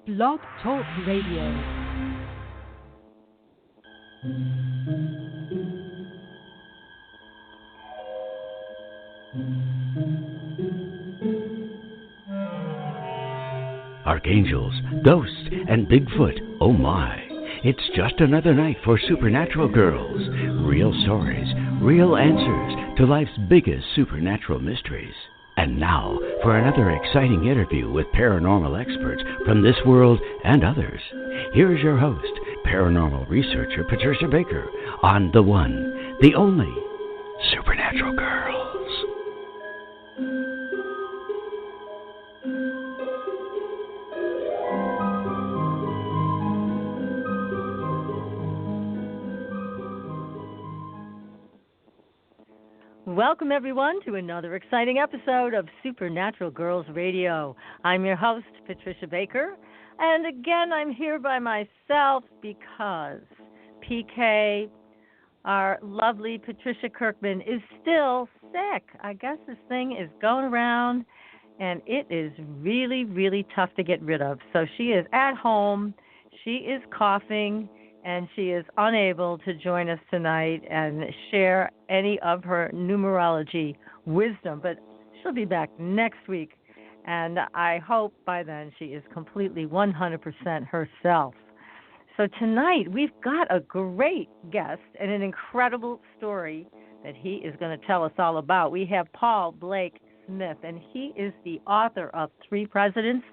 Blog Talk Radio. Archangels, ghosts, and Bigfoot, oh my. It's just another night for Supernatural Girls. Real stories, real answers to life's biggest supernatural mysteries. And now, for another exciting interview with paranormal experts from this world and others. Here's your host, paranormal researcher Patricia Baker, on the one, the only, Supernatural Girls. Welcome, everyone, to another exciting episode of Supernatural Girls Radio. I'm your host, Patricia Baker, and again, I'm here by myself because PK, our lovely Patricia Kirkman, is still sick. I guess this thing is going around, and it is really, really tough to get rid of. So she is at home, she is coughing, and she is unable to join us tonight and share any of her numerology wisdom. But she'll be back next week, and I hope by then she is completely 100% herself. So tonight we've got a great guest and an incredible story that he is going to tell us all about. We have Paul Blake Smith, and he is the author of 3 Presidents,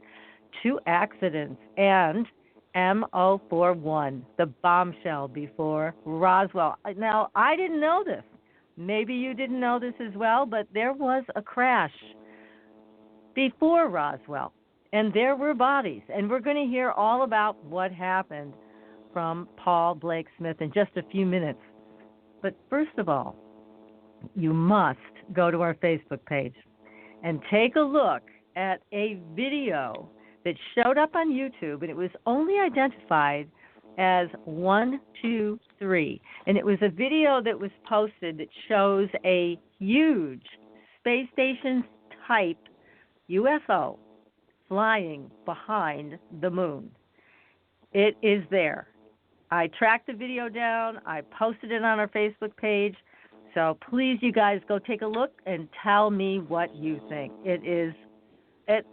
2 Accidents, and MO41, the Bombshell before Roswell. Now, I didn't know this. Maybe you didn't know this as well, but there was a crash before Roswell, and there were bodies. And we're going to hear all about what happened from Paul Blake Smith in just a few minutes. But first of all, you must go to our Facebook page and take a look at a video that showed up on YouTube, and it was only identified as 123. And it was a video that was posted that shows a huge space station type UFO flying behind the moon. It is there. I tracked the video down. I posted it on our Facebook page. So please, you guys, go take a look and tell me what you think.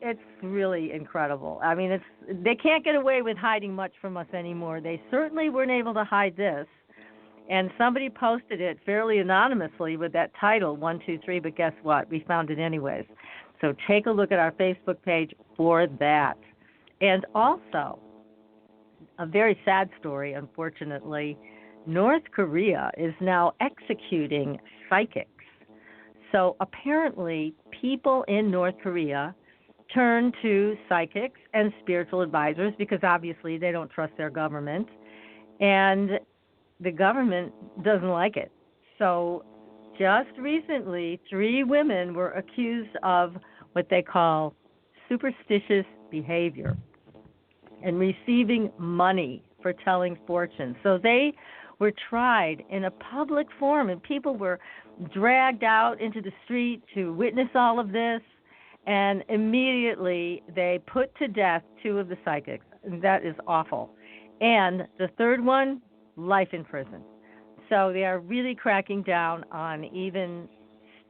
It's really incredible. I mean, they can't get away with hiding much from us anymore. They certainly weren't able to hide this. And somebody posted it fairly anonymously with that title, 123, but guess what? We found it anyways. So take a look at our Facebook page for that. And also, a very sad story, unfortunately, North Korea is now executing psychics. So apparently, people in North Korea turn to psychics and spiritual advisors because obviously they don't trust their government, and the government doesn't like it. So just recently, 3 women were accused of what they call superstitious behavior and receiving money for telling fortunes. So they were tried in a public forum, and people were dragged out into the street to witness all of this. And immediately they put to death 2 of the psychics. That is awful. And the 3rd one, life in prison. So they are really cracking down on even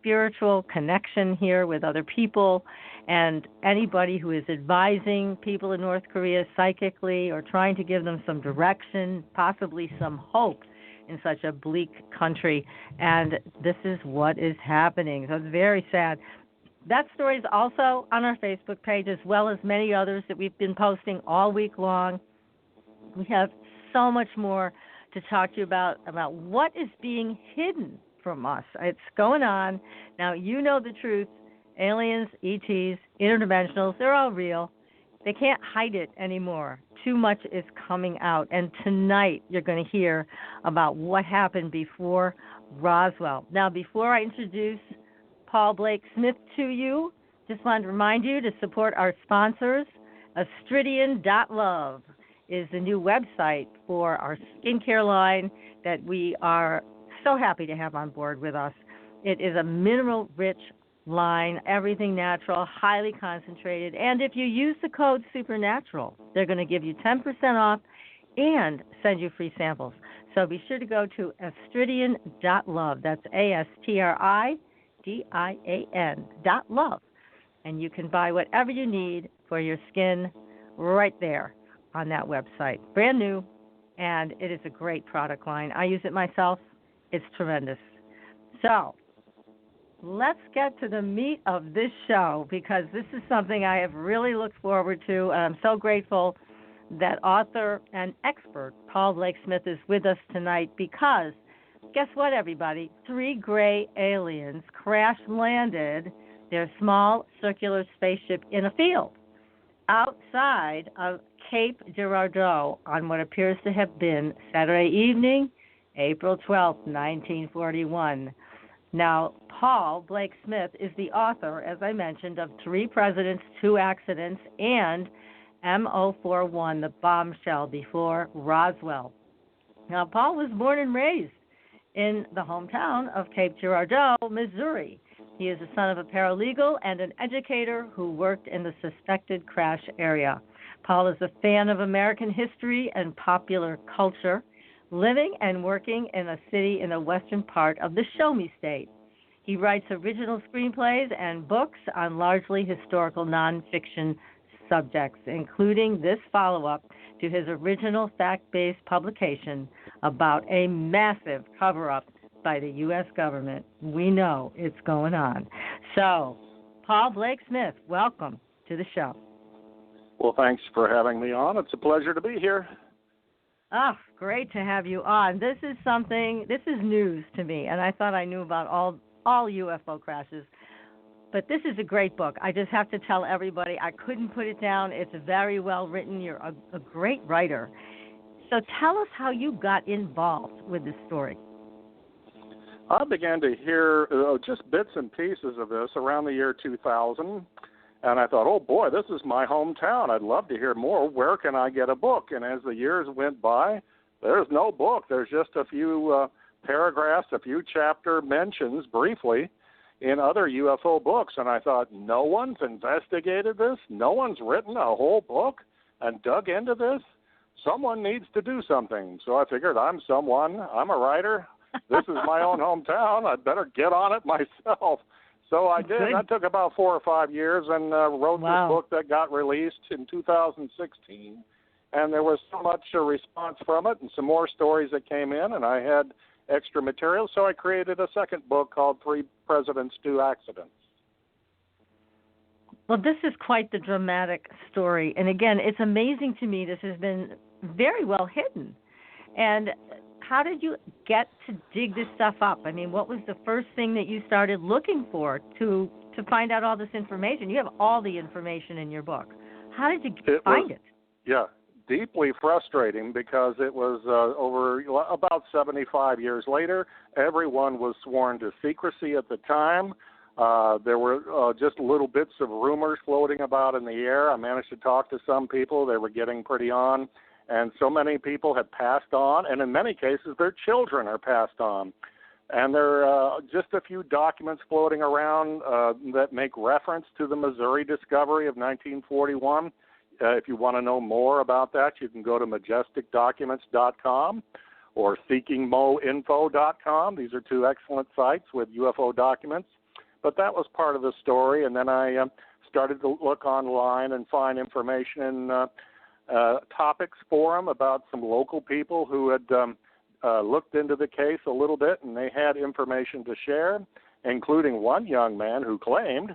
spiritual connection here with other people. And anybody who is advising people in North Korea psychically or trying to give them some direction, possibly some hope in such a bleak country. And this is what is happening. So it's very sad. That story is also on our Facebook page, as well as many others that we've been posting all week long. We have so much more to talk to you about what is being hidden from us. It's going on. Now, you know the truth. Aliens, ETs, interdimensionals, they're all real. They can't hide it anymore. Too much is coming out. And tonight, you're going to hear about what happened before Roswell. Now, before I introduce Paul Blake Smith to you, just wanted to remind you to support our sponsors. Astridian.love is the new website for our skincare line that we are so happy to have on board with us. It is a mineral-rich line, everything natural, highly concentrated. And if you use the code SUPERNATURAL, they're going to give you 10% off and send you free samples. So be sure to go to astridian.love. That's ASTRIDIAN.love. And you can buy whatever you need for your skin right there on that website. Brand new, and it is a great product line. I use it myself. It's tremendous. So let's get to the meat of this show, because this is something I have really looked forward to, and I'm so grateful that author and expert Paul Blake-Smith is with us tonight, because guess what, everybody? 3 gray aliens crash-landed their small circular spaceship in a field outside of Cape Girardeau on what appears to have been Saturday evening, April 12th, 1941. Now, Paul Blake-Smith is the author, as I mentioned, of 3 Presidents, 2 Accidents, and MO41, the Bombshell before Roswell. Now, Paul was born and raised in the hometown of Cape Girardeau, Missouri. He is the son of a paralegal and an educator who worked in the suspected crash area. Paul is a fan of American history and popular culture, living and working in a city in the western part of the Show Me State. He writes original screenplays and books on largely historical nonfiction subjects, including this follow-up to his original fact-based publication about a massive cover-up by the U.S. government. We know it's going on. So, Paul Blake-Smith, welcome to the show. Well, thanks for having me on. It's a pleasure to be here. Oh, great to have you on. This is news to me, and I thought I knew about all UFO crashes. But this is a great book. I just have to tell everybody, I couldn't put it down. It's very well written. You're a great writer. So tell us how you got involved with this story. I began to hear just bits and pieces of this around the year 2000, and I thought, oh boy, this is my hometown. I'd love to hear more. Where can I get a book? And as the years went by, there's no book. There's just a few paragraphs, a few chapter mentions briefly in other UFO books. And I thought, no one's investigated this? No one's written a whole book and dug into this? Someone needs to do something. So I figured I'm someone. I'm a writer. This is my own hometown. I'd better get on it myself. So I did. That took about 4 or 5 years and wrote this book that got released in 2016. And there was so much response from it and some more stories that came in, and I had extra material. So I created a second book called 3 Presidents, 2 Accidents. Well, this is quite the dramatic story. And again, it's amazing to me this has been very well hidden. And how did you get to dig this stuff up? I mean, what was the first thing that you started looking for to find out all this information? You have all the information in your book. How did you find it? Yeah, deeply frustrating, because it was over about 75 years later. Everyone was sworn to secrecy at the time. There were just little bits of rumors floating about in the air. I managed to talk to some people. They were getting pretty on. And so many people have passed on, and in many cases their children are passed on. And there are just a few documents floating around that make reference to the Missouri discovery of 1941. If you want to know more about that, you can go to majesticdocuments.com or seekingmoinfo.com. These are 2 excellent sites with UFO documents. But that was part of the story, and then I started to look online and find information in topics forum about some local people who had looked into the case a little bit, and they had information to share, including one young man who claimed,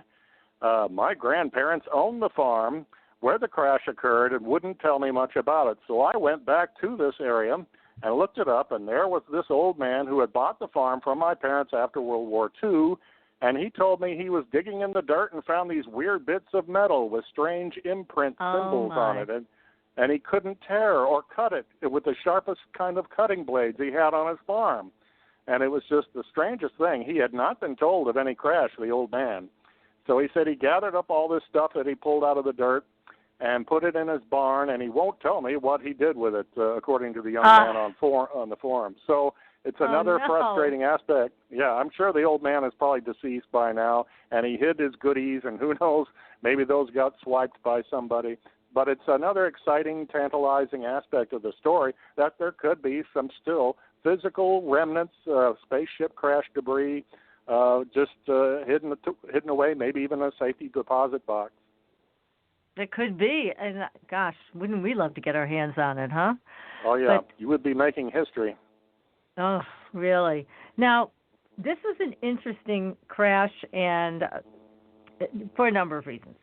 my grandparents owned the farm where the crash occurred and wouldn't tell me much about it. So I went back to this area and looked it up, and there was this old man who had bought the farm from my parents after World War II, and he told me he was digging in the dirt and found these weird bits of metal with strange imprint symbols on it. And he couldn't tear or cut it with the sharpest kind of cutting blades he had on his farm. And it was just the strangest thing. He had not been told of any crash, the old man. So he said he gathered up all this stuff that he pulled out of the dirt and put it in his barn, and he won't tell me what he did with it, according to the young man on the forum. So It's another frustrating aspect. Yeah, I'm sure the old man is probably deceased by now, and he hid his goodies, and who knows, maybe those got swiped by somebody. But it's another exciting, tantalizing aspect of the story that there could be some still physical remnants, spaceship crash debris, just hidden away, maybe even a safety deposit box. It could be, and gosh, wouldn't we love to get our hands on it, huh? Oh, yeah, you would be making history. Oh, really? Now, this was an interesting crash, and for a number of reasons.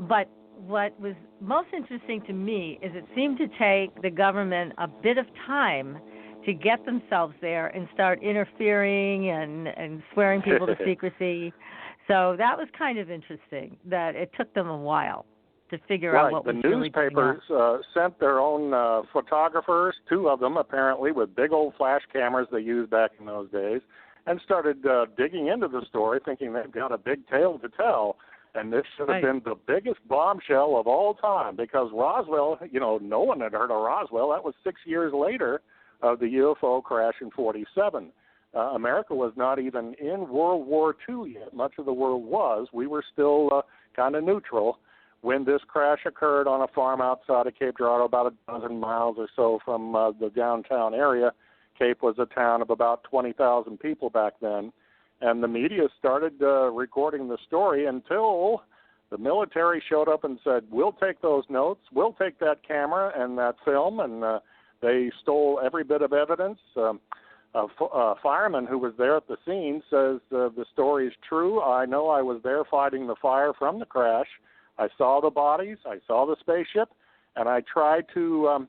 But what was most interesting to me is it seemed to take the government a bit of time to get themselves there and start interfering and swearing people to secrecy. So that was kind of interesting that it took them a while to figure out what was really going on. The newspapers sent their own photographers, 2 of them apparently, with big old flash cameras they used back in those days, and started digging into the story, thinking they've got a big tale to tell. And this should have been the biggest bombshell of all time, because Roswell, no one had heard of Roswell. That was 6 years later of the UFO crash in 1947. America was not even in World War II yet. Much of the world was. We were still kind of neutral when this crash occurred on a farm outside of Cape Girardeau, about a dozen miles or so from the downtown area. Cape was a town of about 20,000 people back then. And the media started recording the story until the military showed up and said, we'll take those notes, we'll take that camera and that film, and they stole every bit of evidence. A fireman who was there at the scene says the story is true. I know I was there fighting the fire from the crash. I saw the bodies, I saw the spaceship, and I tried to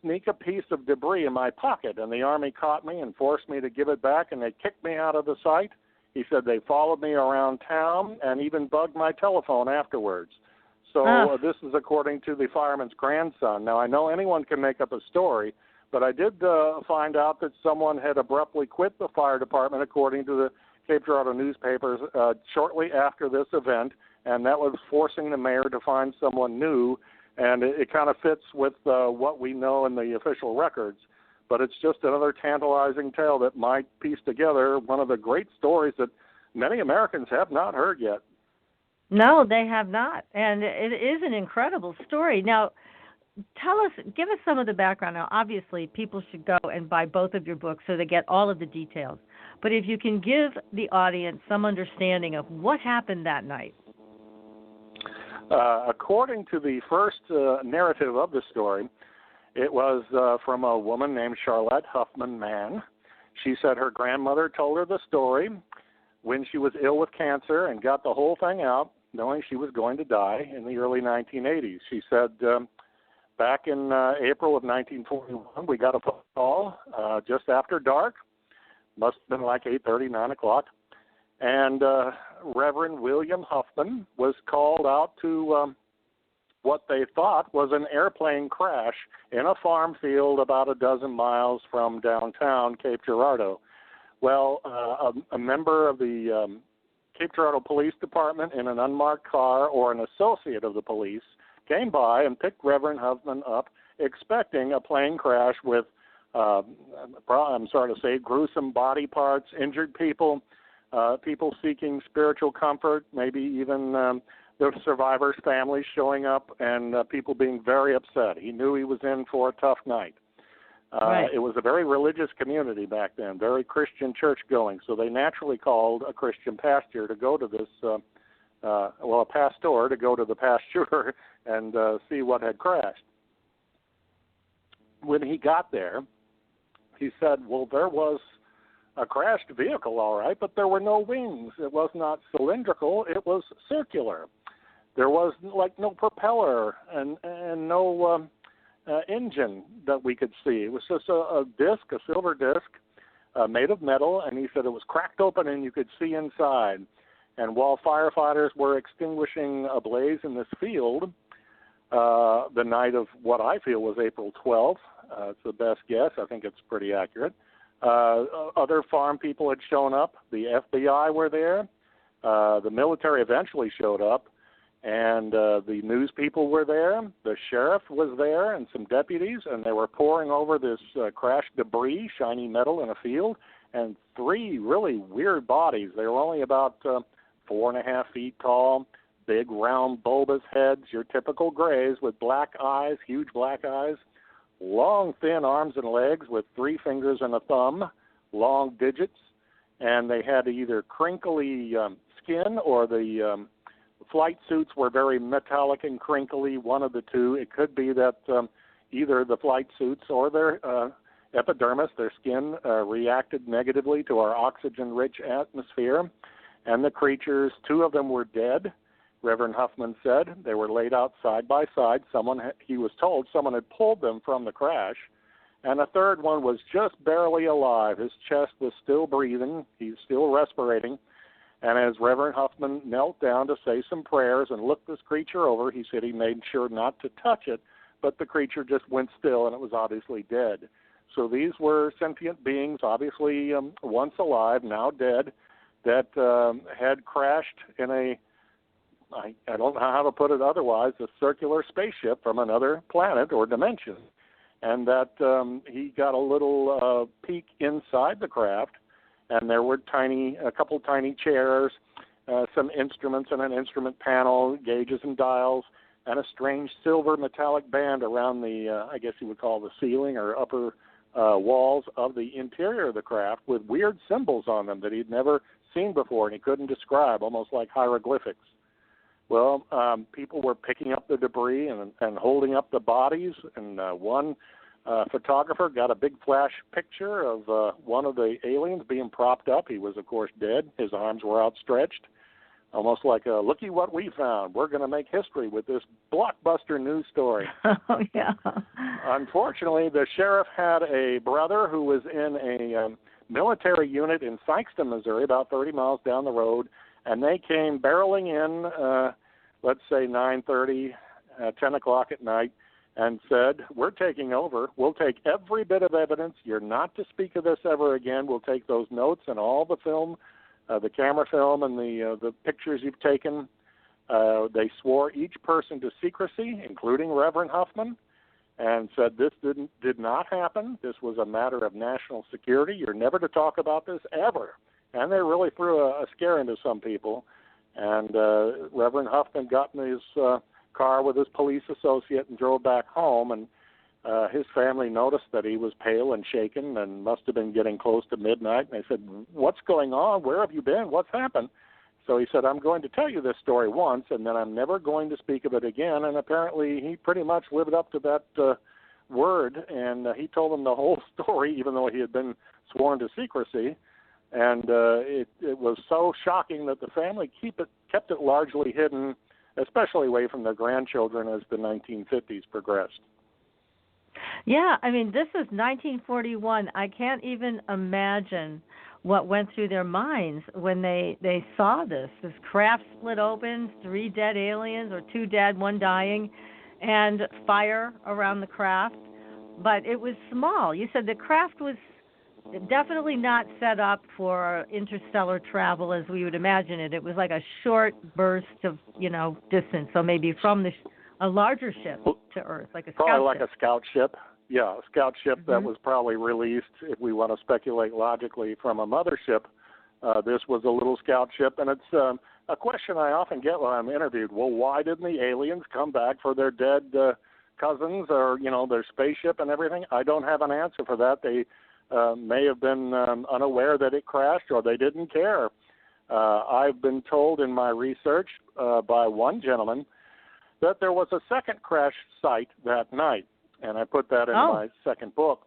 sneak a piece of debris in my pocket, and the Army caught me and forced me to give it back, and they kicked me out of the site. He said they followed me around town and even bugged my telephone afterwards. So this is according to the fireman's grandson. Now, I know anyone can make up a story, but I did find out that someone had abruptly quit the fire department, according to the Cape Girardeau newspapers, shortly after this event, and that was forcing the mayor to find someone new, and it kind of fits with what we know in the official records. But it's just another tantalizing tale that might piece together one of the great stories that many Americans have not heard yet. No, they have not, and it is an incredible story. Now, give us some of the background. Now, obviously, people should go and buy both of your books so they get all of the details. But if you can give the audience some understanding of what happened that night. According to the first narrative of the story, it was from a woman named Charlotte Huffman Mann. She said her grandmother told her the story when she was ill with cancer and got the whole thing out, knowing she was going to die in the early 1980s. She said back in April of 1941, we got a phone call just after dark. Must have been like 8:30, 9 o'clock. And Reverend William Huffman was called out to what they thought was an airplane crash in a farm field about a dozen miles from downtown Cape Girardeau. Well, a member of the Cape Girardeau Police Department in an unmarked car, or an associate of the police, came by and picked Reverend Huffman up, expecting a plane crash with, I'm sorry to say, gruesome body parts, injured people, people seeking spiritual comfort, maybe even the survivors' families showing up, and people being very upset. He knew he was in for a tough night. Right. It was a very religious community back then, very Christian church-going, so they naturally called a Christian pastor to go to this, a pastor to go to the pasture and see what had crashed. When he got there, he said, well, there was a crashed vehicle, all right, but there were no wings. It was not cylindrical. It was circular. There was no propeller and no engine that we could see. It was just a disc, a silver disc, made of metal, and he said it was cracked open and you could see inside. And while firefighters were extinguishing a blaze in this field, the night of what I feel was April 12th, it's the best guess. I think it's pretty accurate. Other farm people had shown up. The FBI were there. The military eventually showed up. And the news people were there, the sheriff was there, and some deputies, and they were poring over this crashed debris, shiny metal in a field, and 3 really weird bodies. They were only about 4.5 feet tall, big, round, bulbous heads, your typical grays with black eyes, huge black eyes, long, thin arms and legs with 3 fingers and a thumb, long digits, and they had either crinkly skin or the flight suits were very metallic and crinkly, one of the two. It could be that either the flight suits or their epidermis, their skin, reacted negatively to our oxygen-rich atmosphere. And the creatures, 2 of them were dead, Reverend Huffman said. They were laid out side by side. He was told someone had pulled them from the crash. And a third one was just barely alive. His chest was still breathing. He's still respirating. And as Reverend Huffman knelt down to say some prayers and looked this creature over, he said he made sure not to touch it, but the creature just went still, and it was obviously dead. So these were sentient beings, obviously once alive, now dead, that had crashed in I don't know how to put it otherwise, a circular spaceship from another planet or dimension. And that he got a little peek inside the craft, and there were a couple tiny chairs, some instruments and an instrument panel, gauges and dials, and a strange silver metallic band around the, I guess you would call the ceiling or upper walls of the interior of the craft with weird symbols on them that he'd never seen before and he couldn't describe, almost like hieroglyphics. Well, people were picking up the debris and holding up the bodies, and one photographer got a big flash picture of one of the aliens being propped up. He was, of course, dead. His arms were outstretched, almost like, looky what we found. We're going to make history with this blockbuster news story. Oh, yeah. Unfortunately, the sheriff had a brother who was in a military unit in Sikeston, Missouri, about 30 miles down the road, and they came barreling in, let's say 9:30, 10 o'clock at night, and said, we're taking over. We'll take every bit of evidence. You're not to speak of this ever again. We'll take those notes and all the film, the camera film and the pictures you've taken. They swore each person to secrecy, including Reverend Huffman, and said this did not happen. This was a matter of national security. You're never to talk about this ever. And they really threw a scare into some people. And Reverend Huffman got in his car with his police associate and drove back home. And his family noticed that he was pale and shaken and must have been getting close to midnight. And they said, what's going on? Where have you been? What's happened? So he said, I'm going to tell you this story once, and then I'm never going to speak of it again. And apparently he pretty much lived up to that word. And he told them the whole story, even though he had been sworn to secrecy. And it was so shocking that the family kept it largely hidden, especially away from their grandchildren as the 1950s progressed. Yeah, I mean, this is 1941. I can't even imagine what went through their minds when they saw this craft split open, 3 dead aliens, or 2 dead, 1 dying, and fire around the craft. But it was small. You said the craft was definitely not set up for interstellar travel as we would imagine it. It was like a short burst of, distance. So maybe from a larger ship to Earth, like a scout ship. Probably like a scout ship. Yeah, a scout ship that was probably released, if we want to speculate logically, from a mothership. This was a little scout ship, and it's a question I often get when I'm interviewed. Well, why didn't the aliens come back for their dead cousins or, their spaceship and everything? I don't have an answer for that. They may have been unaware that it crashed, or they didn't care. I've been told in my research by one gentleman that there was a second crash site that night, and I put that in my second book.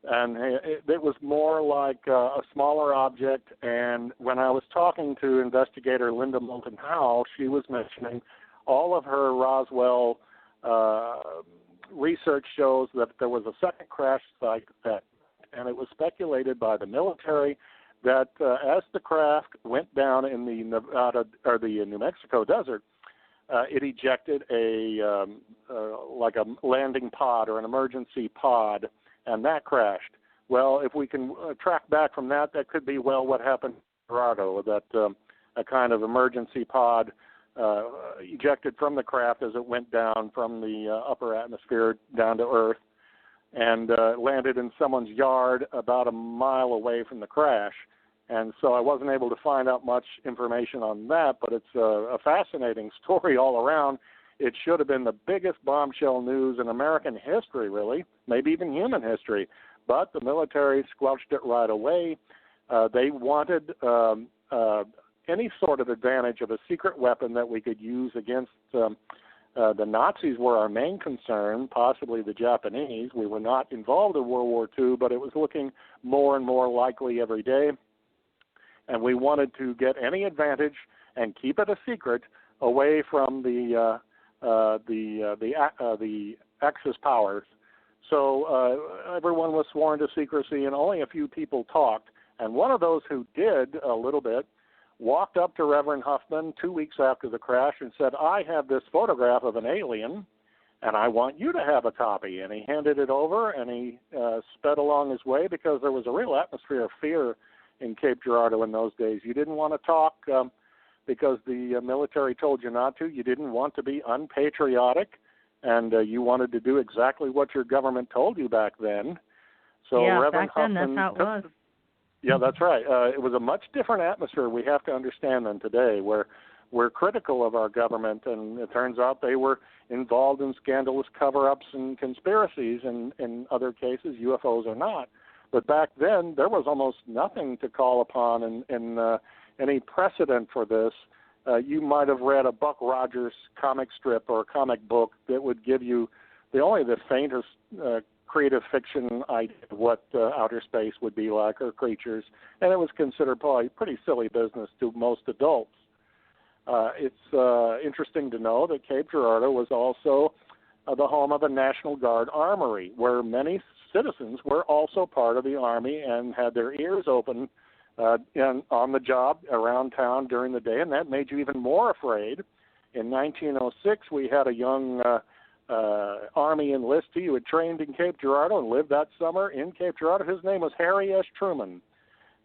And it was more like a smaller object, and when I was talking to investigator Linda Moulton-Howe, she was mentioning all of her Roswell research shows that there was a second crash site and it was speculated by the military that as the craft went down in the Nevada or the New Mexico desert, it ejected like a landing pod or an emergency pod, and that crashed. Well, if we can track back from that, that could be what happened in Girardeau, that a kind of emergency pod ejected from the craft as it went down from the upper atmosphere down to Earth, and landed in someone's yard about a mile away from the crash. And so I wasn't able to find out much information on that, but it's a fascinating story all around. It should have been the biggest bombshell news in American history, really, maybe even human history. But the military squelched it right away. They wanted any sort of advantage of a secret weapon that we could use against the Nazis were our main concern, possibly the Japanese. We were not involved in World War II, but it was looking more and more likely every day. And we wanted to get any advantage and keep it a secret away from the Axis powers. So everyone was sworn to secrecy, and only a few people talked. And one of those who did a little bit walked up to Reverend Huffman 2 weeks after the crash and said, I have this photograph of an alien, and I want you to have a copy. And he handed it over, and he sped along his way because there was a real atmosphere of fear in Cape Girardeau in those days. You didn't want to talk because the military told you not to. You didn't want to be unpatriotic, and you wanted to do exactly what your government told you back then. So yeah, Reverend back then, Huffman that's how it was. Yeah, that's right. It was a much different atmosphere, we have to understand, than today, where we're critical of our government, and it turns out they were involved in scandalous cover-ups and conspiracies, and in other cases, UFOs are not. But back then, there was almost nothing to call upon in any precedent for this. You might have read a Buck Rogers comic strip or a comic book that would give you only the faintest creative fiction idea of what outer space would be like, or creatures, and it was considered probably pretty silly business to most adults. It's interesting to know that Cape Girardeau was also the home of a National Guard armory, where many citizens were also part of the Army and had their ears open and on the job around town during the day, and that made you even more afraid. In 1906, we had a young Army enlistee who had trained in Cape Girardeau and lived that summer in Cape Girardeau. His name was Harry S. Truman,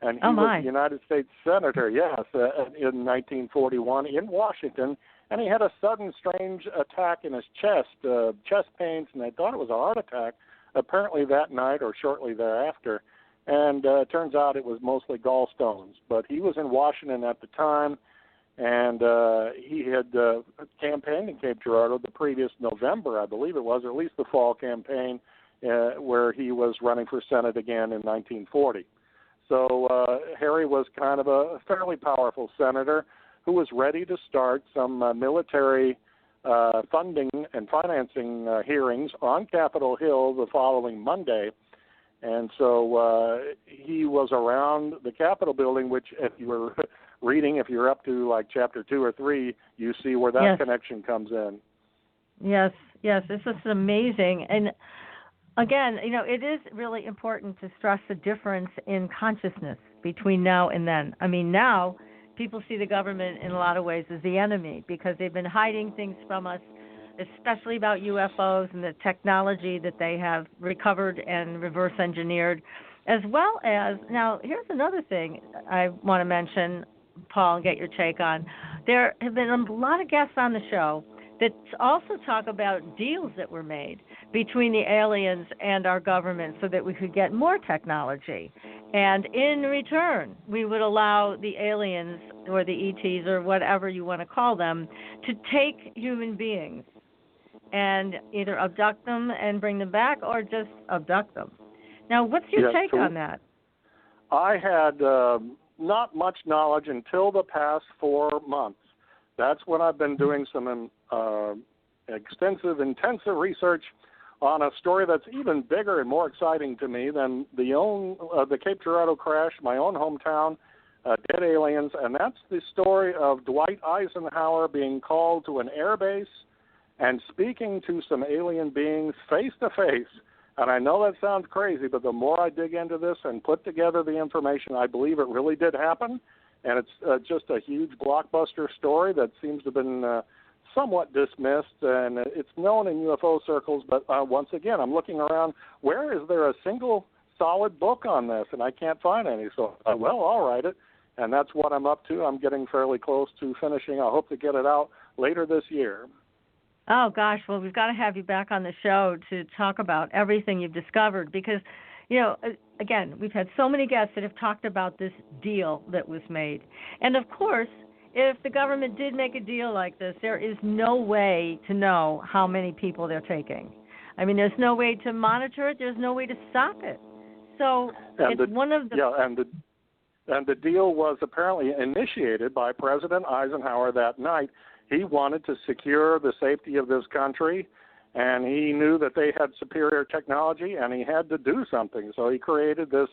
and he was a United States Senator, in 1941 in Washington, and he had a sudden strange attack in his chest pains, and they thought it was a heart attack, apparently that night or shortly thereafter, and it turns out it was mostly gallstones. But he was in Washington at the time, and he had campaigned in Cape Girardeau the previous November, I believe it was, or at least the fall campaign, where he was running for Senate again in 1940. So Harry was kind of a fairly powerful senator who was ready to start some military funding and financing hearings on Capitol Hill the following Monday. And so he was around the Capitol building, which if you were reading, if you're up to like chapter 2 or 3, you see where that connection comes in. Yes, this is amazing. And again, it is really important to stress the difference in consciousness between now and then. I mean, now people see the government in a lot of ways as the enemy because they've been hiding things from us, especially about UFOs and the technology that they have recovered and reverse engineered, as well as, now here's another thing I want to mention, Paul, and get your take on. There have been a lot of guests on the show that also talk about deals that were made between the aliens and our government so that we could get more technology. And in return, we would allow the aliens or the ETs or whatever you want to call them to take human beings and either abduct them and bring them back or just abduct them. Now, what's your take on that? I had not much knowledge until the past 4 months. That's when I've been doing some extensive, intensive research on a story that's even bigger and more exciting to me than the Cape Girardeau crash, my own hometown, dead aliens, and that's the story of Dwight Eisenhower being called to an air base and speaking to some alien beings face-to-face. And I know that sounds crazy, but the more I dig into this and put together the information, I believe it really did happen. And it's just a huge blockbuster story that seems to have been somewhat dismissed, and it's known in UFO circles. But once again, I'm looking around, where is there a single solid book on this? And I can't find any. So, I'll write it. And that's what I'm up to. I'm getting fairly close to finishing. I hope to get it out later this year. Oh, gosh. Well, we've got to have you back on the show to talk about everything you've discovered because, again, we've had so many guests that have talked about this deal that was made. And, of course, if the government did make a deal like this, there is no way to know how many people they're taking. I mean, there's no way to monitor it. There's no way to stop it. So it's one of the... Yeah, and the deal was apparently initiated by President Eisenhower that night. He wanted to secure the safety of this country, and he knew that they had superior technology, and he had to do something. So he created this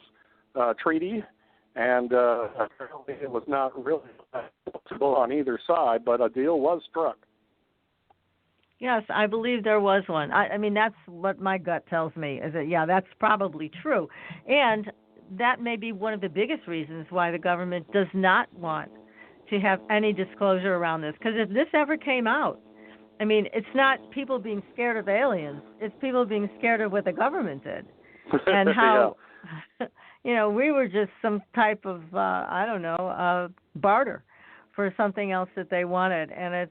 treaty, and apparently it was not really possible on either side, but a deal was struck. Yes, I believe there was one. I mean, that's what my gut tells me, is that, yeah, that's probably true. And that may be one of the biggest reasons why the government does not want to have any disclosure around this. Because if this ever came out, I mean, it's not people being scared of aliens. It's people being scared of what the government did. And how, we were just some type of, barter for something else that they wanted. And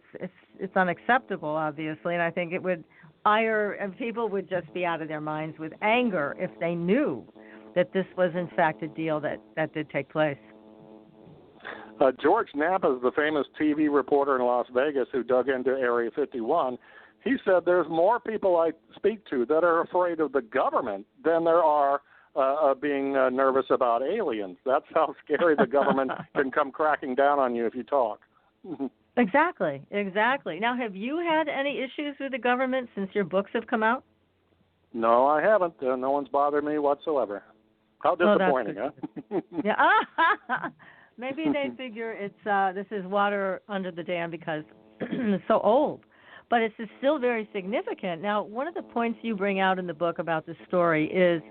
it's unacceptable, obviously. And I think it would and people would just be out of their minds with anger if they knew that this was, in fact, a deal that did take place. George Knapp is the famous TV reporter in Las Vegas who dug into Area 51. He said there's more people I speak to that are afraid of the government than there are being nervous about aliens. That's how scary the government can come cracking down on you if you talk. Exactly. Now, have you had any issues with the government since your books have come out? No, I haven't. No one's bothered me whatsoever. How disappointing, huh? Yeah. Maybe they figure this is water under the dam because it's so old. But it's still very significant. Now, one of the points you bring out in the book about the story is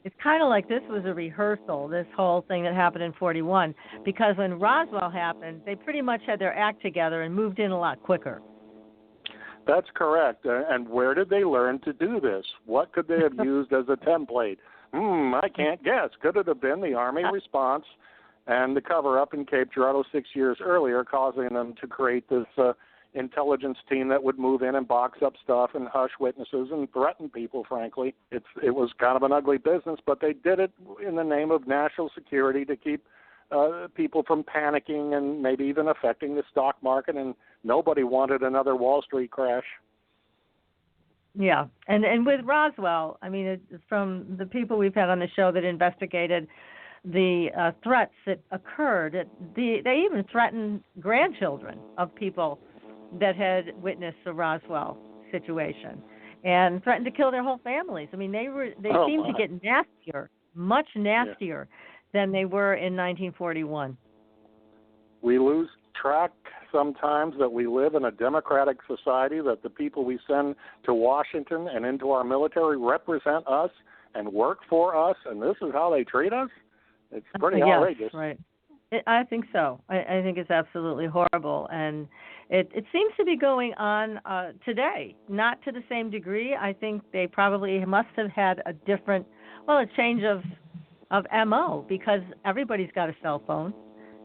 it's kind of like this was a rehearsal, this whole thing that happened in 41, because when Roswell happened, they pretty much had their act together and moved in a lot quicker. That's correct. And where did they learn to do this? What could they have used as a template? I can't guess. Could it have been the Army response and the cover-up in Cape Girardeau 6 years earlier, causing them to create this intelligence team that would move in and box up stuff and hush witnesses and threaten people, frankly. It was kind of an ugly business, but they did it in the name of national security to keep people from panicking and maybe even affecting the stock market, and nobody wanted another Wall Street crash. Yeah, and with Roswell, I mean, from the people we've had on the show that investigated the threats that occurred, they even threatened grandchildren of people that had witnessed the Roswell situation and threatened to kill their whole families. I mean, they seemed to get nastier, much nastier than they were in 1941. We lose track sometimes that we live in a democratic society, that the people we send to Washington and into our military represent us and work for us, and this is how they treat us? It's pretty outrageous. Right. I think so. I think it's absolutely horrible, and it seems to be going on today, not to the same degree. I think they probably must have had a change of MO, because everybody's got a cell phone,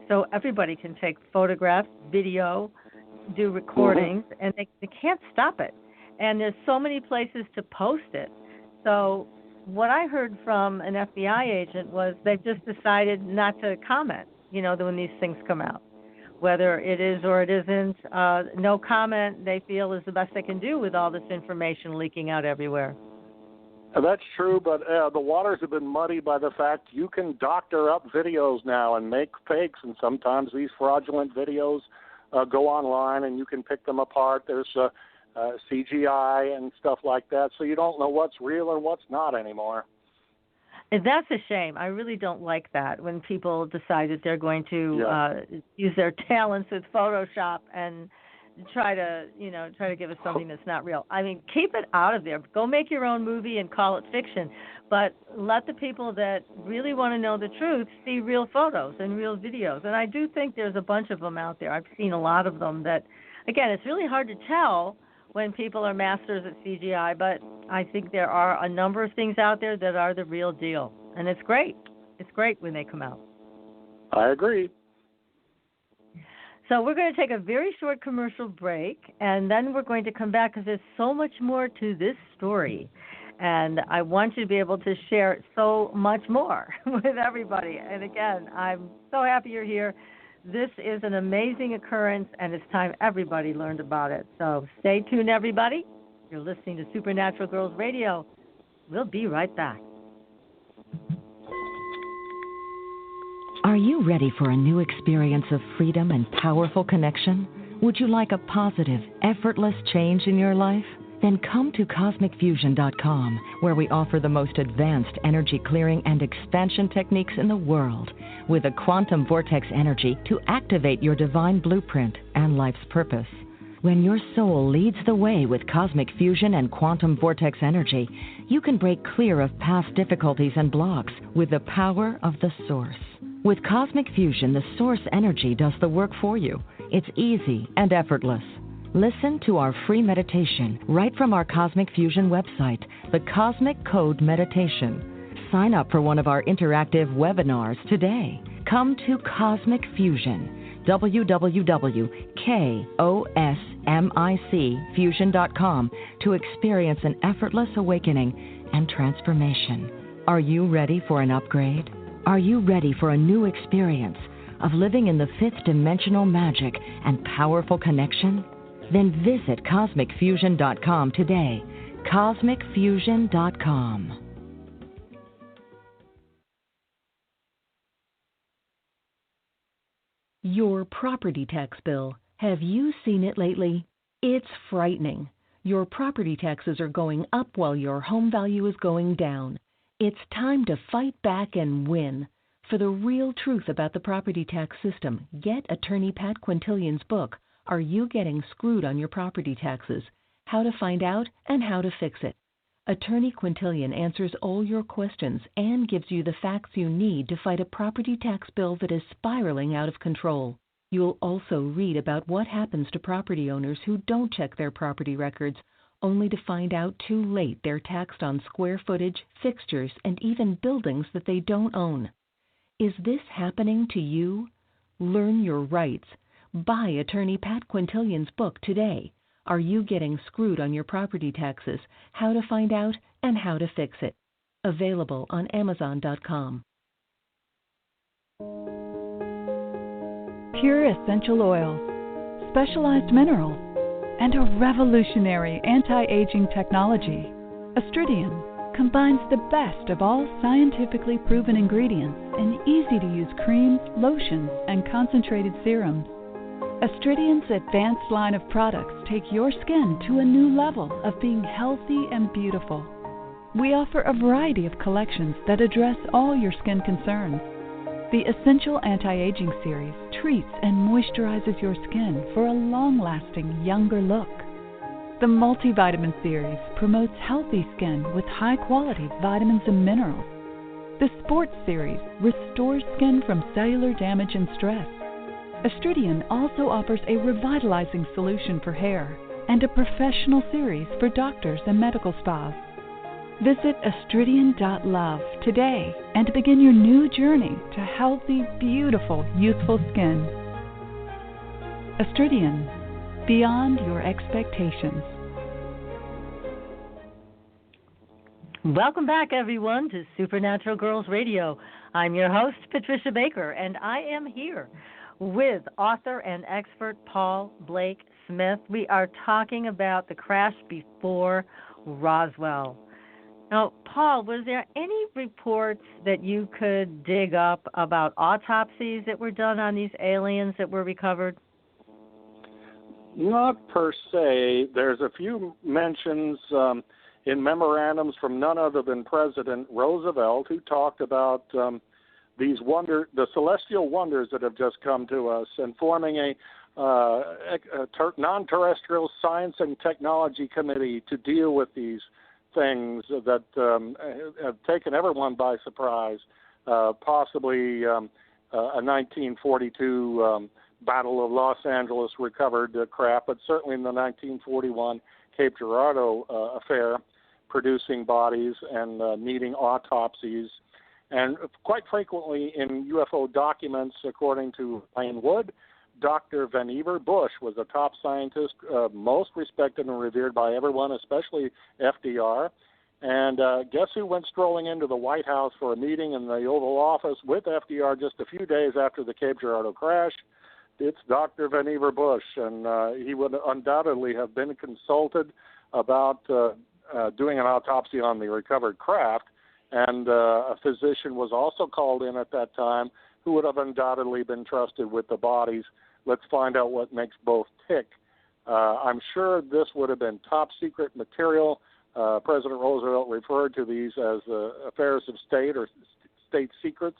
so everybody can take photographs, video, do recordings, and they can't stop it. And there's so many places to post it. So what I heard from an FBI agent was they've just decided not to comment, when these things come out. Whether it is or it isn't, no comment, they feel, is the best they can do with all this information leaking out everywhere. That's true, but the waters have been muddied by the fact you can doctor up videos now and make fakes, and sometimes these fraudulent videos go online and you can pick them apart. There's CGI and stuff like that, so you don't know what's real and what's not anymore. And that's a shame. I really don't like that when people decide that they're going to use their talents with Photoshop and try to give us something that's not real. I mean, keep it out of there. Go make your own movie and call it fiction, but let the people that really want to know the truth see real photos and real videos. And I do think there's a bunch of them out there. I've seen a lot of them that, again, it's really hard to tell when people are masters at CGI, but I think there are a number of things out there that are the real deal. And it's great. It's great when they come out. I agree. So we're going to take a very short commercial break, and then we're going to come back because there's so much more to this story. And I want you to be able to share so much more with everybody. And again, I'm so happy you're here. This is an amazing occurrence, and it's time everybody learned about it. So stay tuned, everybody. You're listening to Supernatural Girls Radio. We'll be right back. Are you ready for a new experience of freedom and powerful connection? Would you like a positive, effortless change in your life? Then come to CosmicFusion.com, where we offer the most advanced energy clearing and expansion techniques in the world, with a quantum vortex energy to activate your divine blueprint and life's purpose. When your soul leads the way with cosmic fusion and quantum vortex energy, you can break clear of past difficulties and blocks with the power of the source. With cosmic fusion, the source energy does the work for you. It's easy and effortless. Listen to our free meditation right from our Cosmic Fusion website, the Cosmic Code Meditation. Sign up for one of our interactive webinars today. Come to Cosmic Fusion, www.cosmicfusion.com, to experience an effortless awakening and transformation. Are you ready for an upgrade? Are you ready for a new experience of living in the fifth dimensional magic and powerful connection? Then visit CosmicFusion.com today. CosmicFusion.com. Your property tax bill. Have you seen it lately? It's frightening. Your property taxes are going up while your home value is going down. It's time to fight back and win. For the real truth about the property tax system, get attorney Pat Quintilian's book, Are You Getting Screwed on Your Property Taxes? How to Find Out and How to Fix It. Attorney Quintilian answers all your questions and gives you the facts you need to fight a property tax bill that is spiraling out of control. You'll also read about what happens to property owners who don't check their property records, only to find out too late they're taxed on square footage, fixtures, and even buildings that they don't own. Is this happening to you? Learn your rights. Buy attorney Pat Quintilian's book today. Are You Getting Screwed on Your Property Taxes? How to Find Out and How to Fix It. Available on Amazon.com. Pure essential oils, specialized minerals, and a revolutionary anti-aging technology. Astridian combines the best of all scientifically proven ingredients in easy-to-use creams, lotions, and concentrated serums. Astridian's advanced line of products take your skin to a new level of being healthy and beautiful. We offer a variety of collections that address all your skin concerns. The Essential Anti-Aging Series treats and moisturizes your skin for a long-lasting, younger look. The Multivitamin Series promotes healthy skin with high-quality vitamins and minerals. The Sports Series restores skin from cellular damage and stress. Astridian also offers a revitalizing solution for hair and a professional series for doctors and medical spas. Visit astridian.love today and begin your new journey to healthy, beautiful, youthful skin. Astridian, beyond your expectations. Welcome back, everyone, to Supernatural Girls Radio. I'm your host, Patricia Baker, and I am here with author and expert Paul Blake Smith. We are talking about the crash before Roswell. Now, Paul, was there any reports that you could dig up about autopsies that were done on these aliens that were recovered? Not per se. There's a few mentions in memorandums from none other than President Roosevelt, who talked about the celestial wonders that have just come to us, and forming a non-terrestrial science and technology committee to deal with these things that have taken everyone by surprise, possibly a 1942 Battle of Los Angeles recovered craft, but certainly in the 1941 Cape Girardeau affair, producing bodies and needing autopsies. And quite frequently in UFO documents, according to Lane Wood, Dr. Vannevar Bush was a top scientist, most respected and revered by everyone, especially FDR. And guess who went strolling into the White House for a meeting in the Oval Office with FDR just a few days after the Cape Girardeau crash? It's Dr. Vannevar Bush, and he would undoubtedly have been consulted about doing an autopsy on the recovered craft, and a physician was also called in at that time who would have undoubtedly been trusted with the bodies. Let's find out what makes both tick. I'm sure this would have been top secret material. President Roosevelt referred to these as affairs of state or state secrets.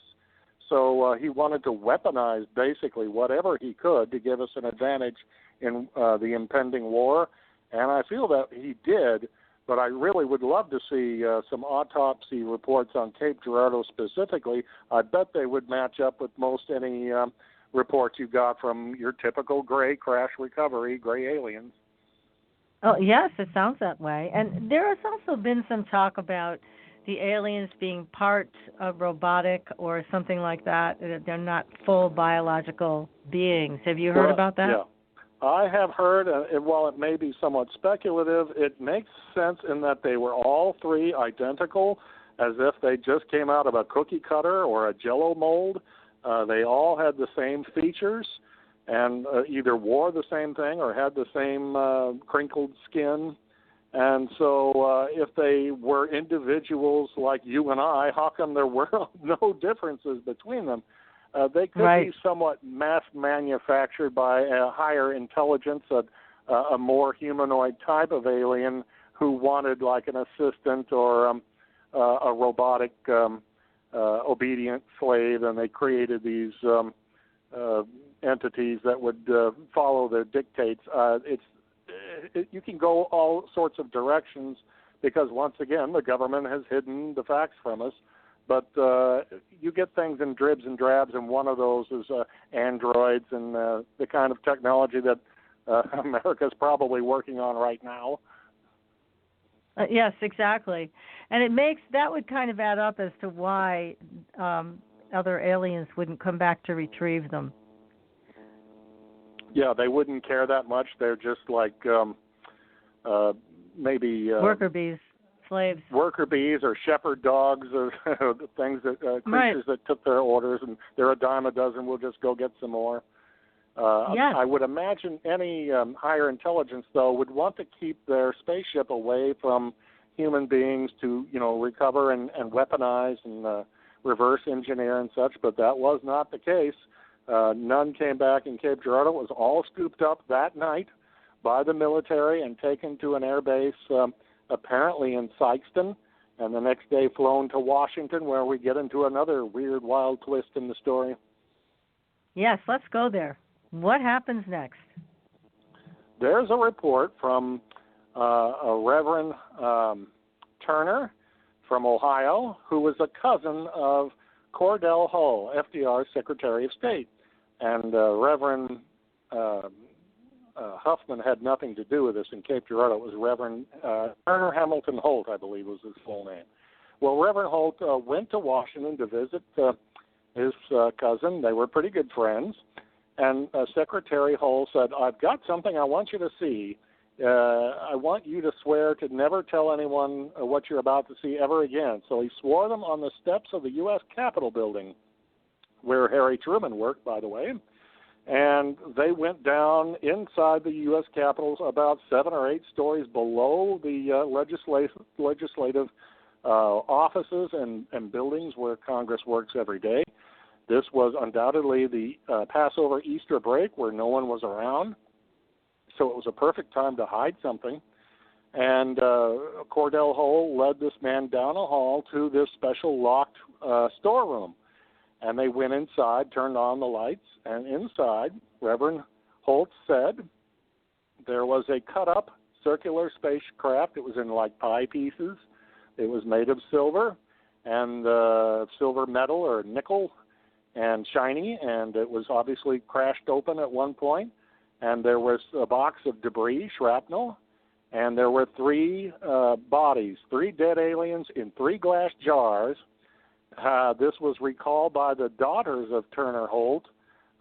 So he wanted to weaponize basically whatever he could to give us an advantage in the impending war. And I feel that he did, but I really would love to see some autopsy reports on Cape Girardeau specifically. I bet they would match up with most any reports you got from your typical gray crash recovery, gray aliens. Oh, yes, it sounds that way. And there has also been some talk about the aliens being part robotic or something like that. They're not full biological beings. Have you heard about that? Yeah. I have heard, while it may be somewhat speculative, it makes sense in that they were all three identical, as if they just came out of a cookie cutter or a Jell-O mold. They all had the same features and either wore the same thing or had the same crinkled skin. And so if they were individuals like you and I, how come there were no differences between them? They could be somewhat mass manufactured by a higher intelligence, a more humanoid type of alien who wanted like an assistant or a robotic obedient slave, and they created these entities that would follow their dictates. You can go all sorts of directions because, once again, the government has hidden the facts from us. But you get things in dribs and drabs, and one of those is androids and the kind of technology that America's probably working on right now. Yes, exactly. And that would kind of add up as to why other aliens wouldn't come back to retrieve them. Yeah, they wouldn't care that much. They're just like maybe worker bees. Slaves. Worker bees or shepherd dogs or things that creatures that took their orders, and they're a dime a dozen. We'll just go get some more. Yes. I would imagine any higher intelligence, though, would want to keep their spaceship away from human beings to, recover and weaponize and reverse engineer and such. But that was not the case. None came back in Cape Girardeau. It was all scooped up that night by the military and taken to an air base. Apparently in Sykeston, and the next day flown to Washington, where we get into another weird, wild twist in the story. Yes, let's go there. What happens next? There's a report from a Reverend Turner from Ohio, who was a cousin of Cordell Hull, FDR's Secretary of State. And Reverend Huffman had nothing to do with this in Cape Girardeau. It was Reverend Turner Hamilton Holt, I believe was his full name. Well, Reverend Holt went to Washington to visit his cousin. They were pretty good friends. And Secretary Hull said, I've got something I want you to see. I want you to swear to never tell anyone what you're about to see ever again. So he swore them on the steps of the U.S. Capitol building, where Harry Truman worked, by the way. And they went down inside the U.S. Capitol about 7 or 8 stories below the legislative offices and buildings where Congress works every day. This was undoubtedly the Passover Easter break where no one was around. So it was a perfect time to hide something. And Cordell Hull led this man down a hall to this special locked storeroom. And they went inside, turned on the lights, and inside, Reverend Holt said there was a cut-up circular spacecraft. It was in like pie pieces. It was made of silver and silver metal or nickel and shiny, and it was obviously crashed open at one point. And there was a box of debris, shrapnel, and there were 3 bodies, 3 dead aliens in 3 glass jars. This was recalled by the daughters of Turner Holt,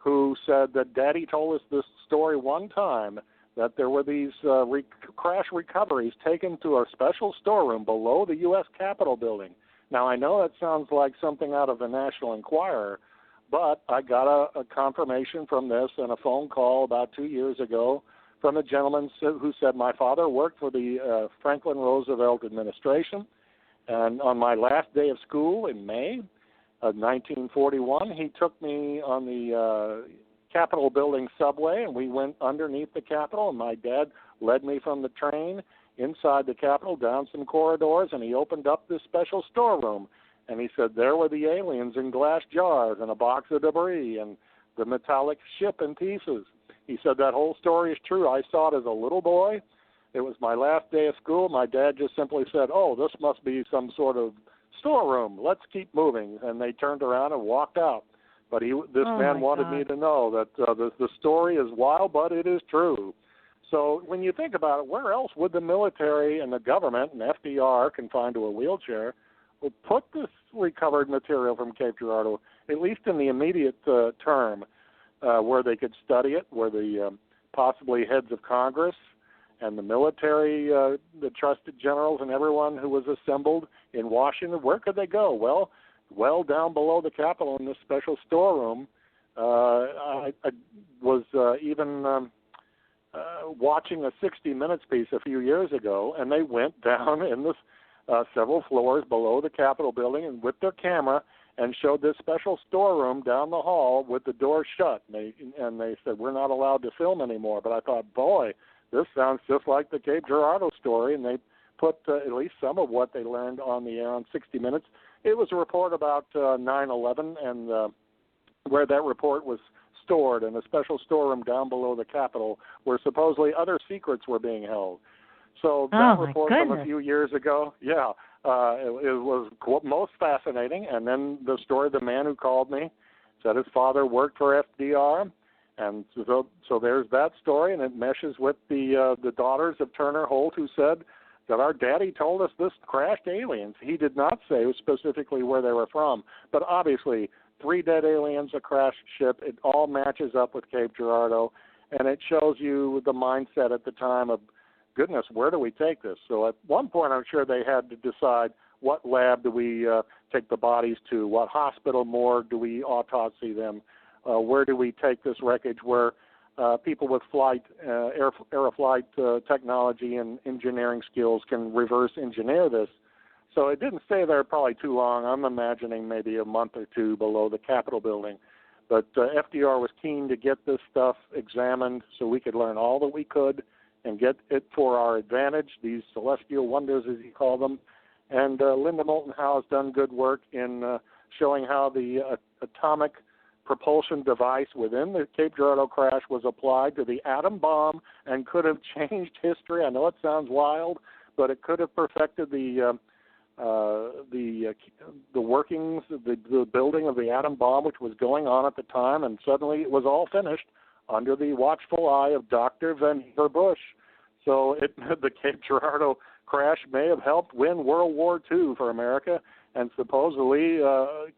who said that Daddy told us this story one time, that there were these crash recoveries taken to a special storeroom below the U.S. Capitol building. Now, I know that sounds like something out of the National Enquirer, but I got a confirmation from this and a phone call about 2 years ago from a gentleman who said, my father worked for the Franklin Roosevelt administration, and on my last day of school in May of 1941, he took me on the Capitol building subway, and we went underneath the Capitol, and my dad led me from the train inside the Capitol down some corridors, and he opened up this special storeroom. And he said there were the aliens in glass jars and a box of debris and the metallic ship in pieces. He said that whole story is true. I saw it as a little boy. It was my last day of school. My dad just simply said, oh, this must be some sort of storeroom. Let's keep moving. And they turned around and walked out. But this man wanted me to know that the story is wild, but it is true. So when you think about it, where else would the military and the government and FDR, confined to a wheelchair, would put this recovered material from Cape Girardeau, at least in the immediate term, where they could study it, where the possibly heads of Congress and the military, the trusted generals and everyone who was assembled in Washington, where could they go? Well down below the Capitol in this special storeroom. I was even watching a 60 Minutes piece a few years ago, and they went down in this several floors below the Capitol building and with their camera and showed this special storeroom down the hall with the door shut. And they said, we're not allowed to film anymore. But I thought, boy, this sounds just like the Cape Girardeau story, and they put at least some of what they learned on the air on 60 Minutes. It was a report about 9/11 and where that report was stored in a special storeroom down below the Capitol where supposedly other secrets were being held. So that report from a few years ago, it was most fascinating. And then the story of the man who called me said his father worked for FDR. And so there's that story, and it meshes with the daughters of Turner Holt, who said that our daddy told us this crashed aliens. He did not say specifically where they were from, but obviously 3 dead aliens, a crashed ship, it all matches up with Cape Girardeau, and it shows you the mindset at the time of, goodness, where do we take this? So at one point I'm sure they had to decide what lab do we take the bodies to, what hospital morgue do we autopsy them, where do we take this wreckage where people with aeroflight technology and engineering skills can reverse engineer this. So it didn't stay there probably too long. I'm imagining maybe a month or two below the Capitol building. But FDR was keen to get this stuff examined so we could learn all that we could and get it for our advantage, these celestial wonders, as he called them. And Linda Moulton Howe has done good work in showing how the atomic propulsion device within the Cape Girardeau crash was applied to the atom bomb and could have changed history. I know it sounds wild, but it could have perfected the workings, the building of the atom bomb, which was going on at the time, and suddenly it was all finished under the watchful eye of Dr. Vannevar Bush. So the Cape Girardeau crash may have helped win World War II for America, and supposedly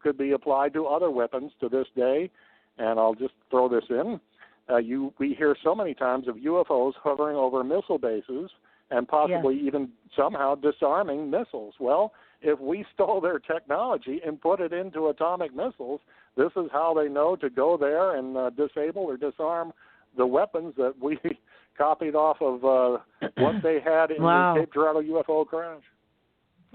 could be applied to other weapons to this day. And I'll just throw this in. We hear so many times of UFOs hovering over missile bases and possibly even somehow disarming missiles. Well, if we stole their technology and put it into atomic missiles, this is how they know to go there and disable or disarm the weapons that we copied off of what they had in the Cape Girardeau UFO crash.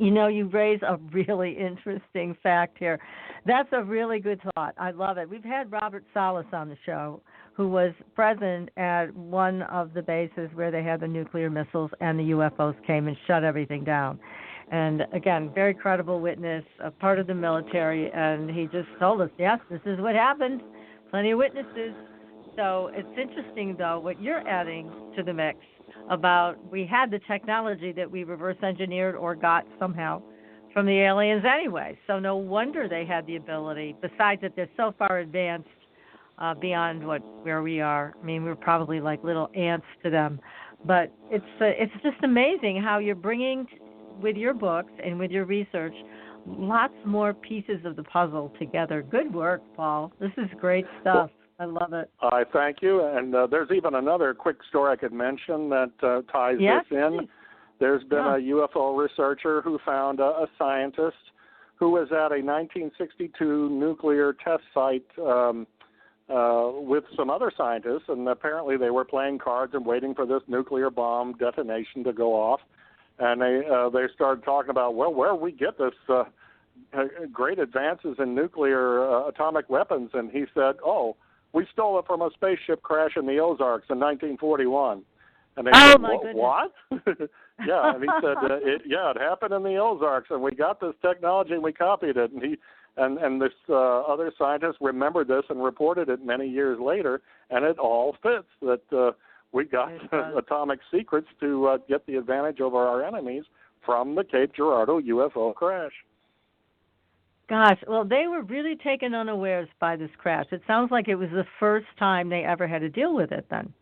You know, you raise a really interesting fact here. That's a really good thought. I love it. We've had Robert Salas on the show, who was present at one of the bases where they had the nuclear missiles and the UFOs came and shut everything down. And, again, very credible witness, a part of the military, and he just told us, yes, this is what happened. Plenty of witnesses. So it's interesting, though, what you're adding to the mix about we had the technology that we reverse engineered or got somehow from the aliens anyway. So no wonder they had the ability, besides that they're so far advanced beyond where we are. I mean, we're probably like little ants to them. But it's just amazing how you're bringing, with your books and with your research, lots more pieces of the puzzle together. Good work, Paul. This is great stuff. I love it. I thank you. And there's even another quick story I could mention that ties this in. There's been a UFO researcher who found a scientist who was at a 1962 nuclear test site with some other scientists, and apparently they were playing cards and waiting for this nuclear bomb detonation to go off. And they started talking about, well, where we get this great advances in nuclear atomic weapons. And he said, oh, we stole it from a spaceship crash in the Ozarks in 1941. And they said, what? Yeah, and he said, it happened in the Ozarks, and we got this technology and we copied it. And this other scientist remembered this and reported it many years later, and it all fits that we got atomic secrets to get the advantage over our enemies from the Cape Girardeau UFO crash. Gosh, well, they were really taken unawares by this crash. It sounds like it was the first time they ever had to deal with it then.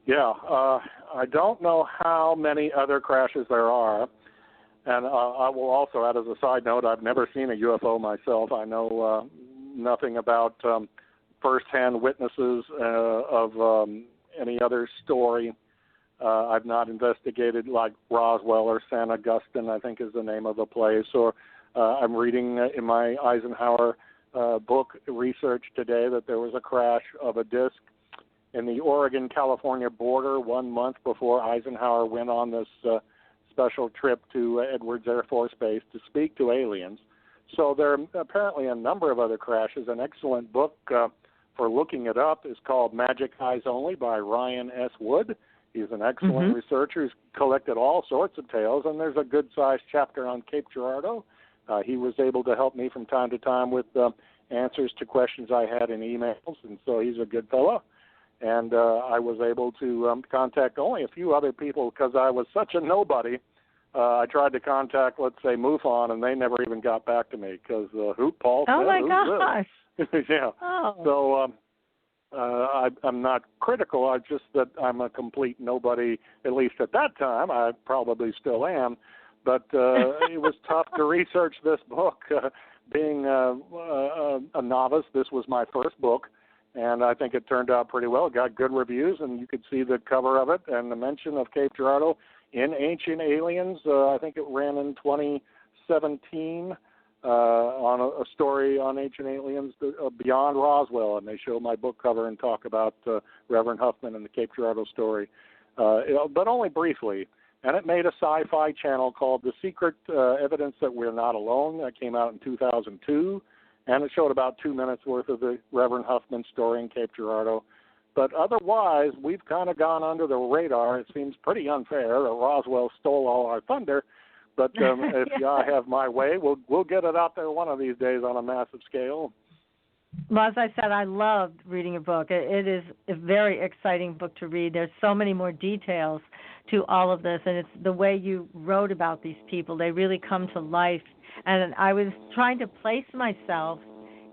Yeah, I don't know how many other crashes there are. And I will also add as a side note, I've never seen a UFO myself. I know nothing about firsthand witnesses of any other story. I've not investigated like Roswell or San Augustine, I think is the name of the place. Or I'm reading in my Eisenhower book research today that there was a crash of a disc in the Oregon-California border 1 month before Eisenhower went on this special trip to Edwards Air Force Base to speak to aliens. So there are apparently a number of other crashes. An excellent book for looking it up is called Magic Eyes Only by Ryan S. Wood. He's an excellent researcher who's collected all sorts of tales, and there's a good-sized chapter on Cape Girardeau. He was able to help me from time to time with answers to questions I had in emails, and so he's a good fellow. And I was able to contact only a few other people because I was such a nobody. I tried to contact, let's say, MUFON, and they never even got back to me because who Paul said, oh my gosh. Yeah. Oh. So I'm not critical. I just that I'm a complete nobody, at least at that time. I probably still am. But it was tough to research this book. Being a novice, this was my first book. And I think it turned out pretty well. It got good reviews, and you could see the cover of it and the mention of Cape Girardeau in Ancient Aliens. I think it ran in 2017 on a story on Ancient Aliens Beyond Roswell, and they show my book cover and talk about Reverend Huffman and the Cape Girardeau story, but only briefly. And it made a sci-fi channel called The Secret Evidence That We're Not Alone. That came out in 2002. And it showed about 2 minutes worth of the Reverend Huffman story in Cape Girardeau. But otherwise, we've kind of gone under the radar. It seems pretty unfair that Roswell stole all our thunder. But if I have my way, we'll get it out there one of these days on a massive scale. Well, as I said, I loved reading your book. It is a very exciting book to read. There's so many more details to all of this, and it's the way you wrote about these people. They really come to life. And I was trying to place myself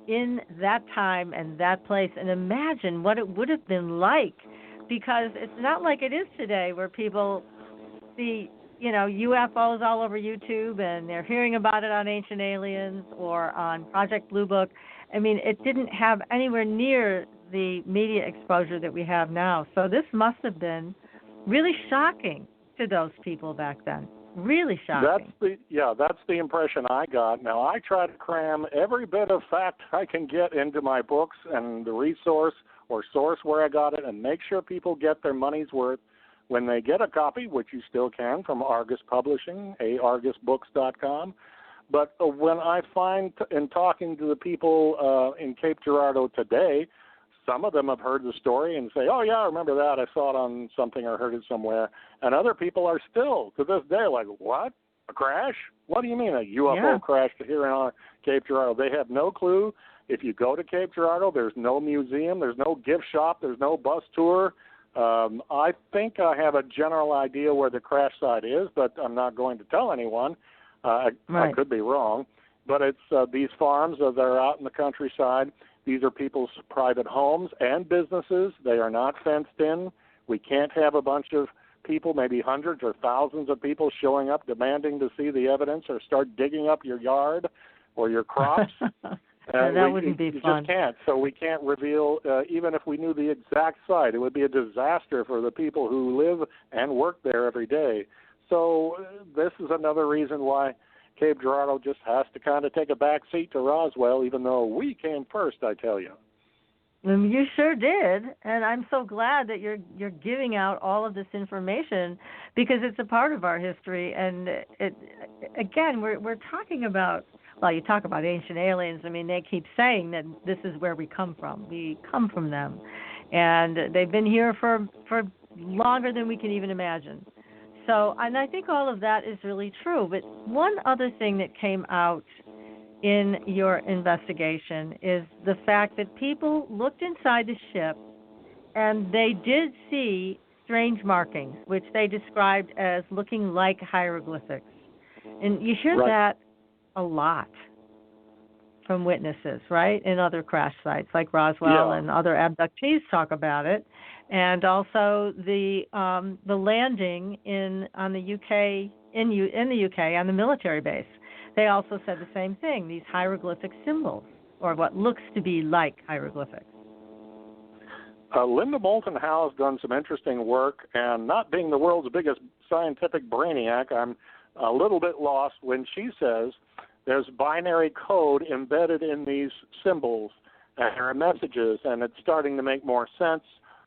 in that time and that place and imagine what it would have been like, because it's not like it is today where people see, UFOs all over YouTube and they're hearing about it on Ancient Aliens or on Project Blue Book. I mean, it didn't have anywhere near the media exposure that we have now. So this must have been really shocking to those people back then. Really shocking. That's the impression I got. Now, I try to cram every bit of fact I can get into my books and the resource or source where I got it, and make sure people get their money's worth when they get a copy, which you still can from Argus Publishing, argusbooks.com. But when I find in talking to the people in Cape Girardeau today, some of them have heard the story and say, oh, yeah, I remember that. I saw it on something or heard it somewhere. And other people are still, to this day, like, what? A crash? What do you mean, a UFO crash here on Cape Girardeau? They have no clue. If you go to Cape Girardeau, there's no museum, there's no gift shop, there's no bus tour. I think I have a general idea where the crash site is, but I'm not going to tell anyone. I could be wrong. But it's these farms that are out in the countryside. These are people's private homes and businesses. They are not fenced in. We can't have a bunch of people, maybe hundreds or thousands of people showing up demanding to see the evidence or start digging up your yard or your crops. That wouldn't be fun. You just can't. So we can't reveal, even if we knew the exact site. It would be a disaster for the people who live and work there every day. So this is another reason why Cape Girardeau just has to kind of take a back seat to Roswell, even though we came first, I tell you. You sure did, and I'm so glad that you're giving out all of this information because it's a part of our history. And again, we're talking about, well, you talk about ancient aliens. I mean, they keep saying that this is where we come from. We come from them, and they've been here for longer than we can even imagine. So, and I think all of that is really true. But one other thing that came out in your investigation is the fact that people looked inside the ship and they did see strange markings, which they described as looking like hieroglyphics. And you hear that a lot from witnesses, right, in other crash sites like Roswell, and other abductees talk about it. And also the landing in the UK on the military base. They also said the same thing, these hieroglyphic symbols, or what looks to be like hieroglyphics. Linda Moulton Howe has done some interesting work, and not being the world's biggest scientific brainiac, I'm a little bit lost when she says there's binary code embedded in these symbols and there are messages, and it's starting to make more sense.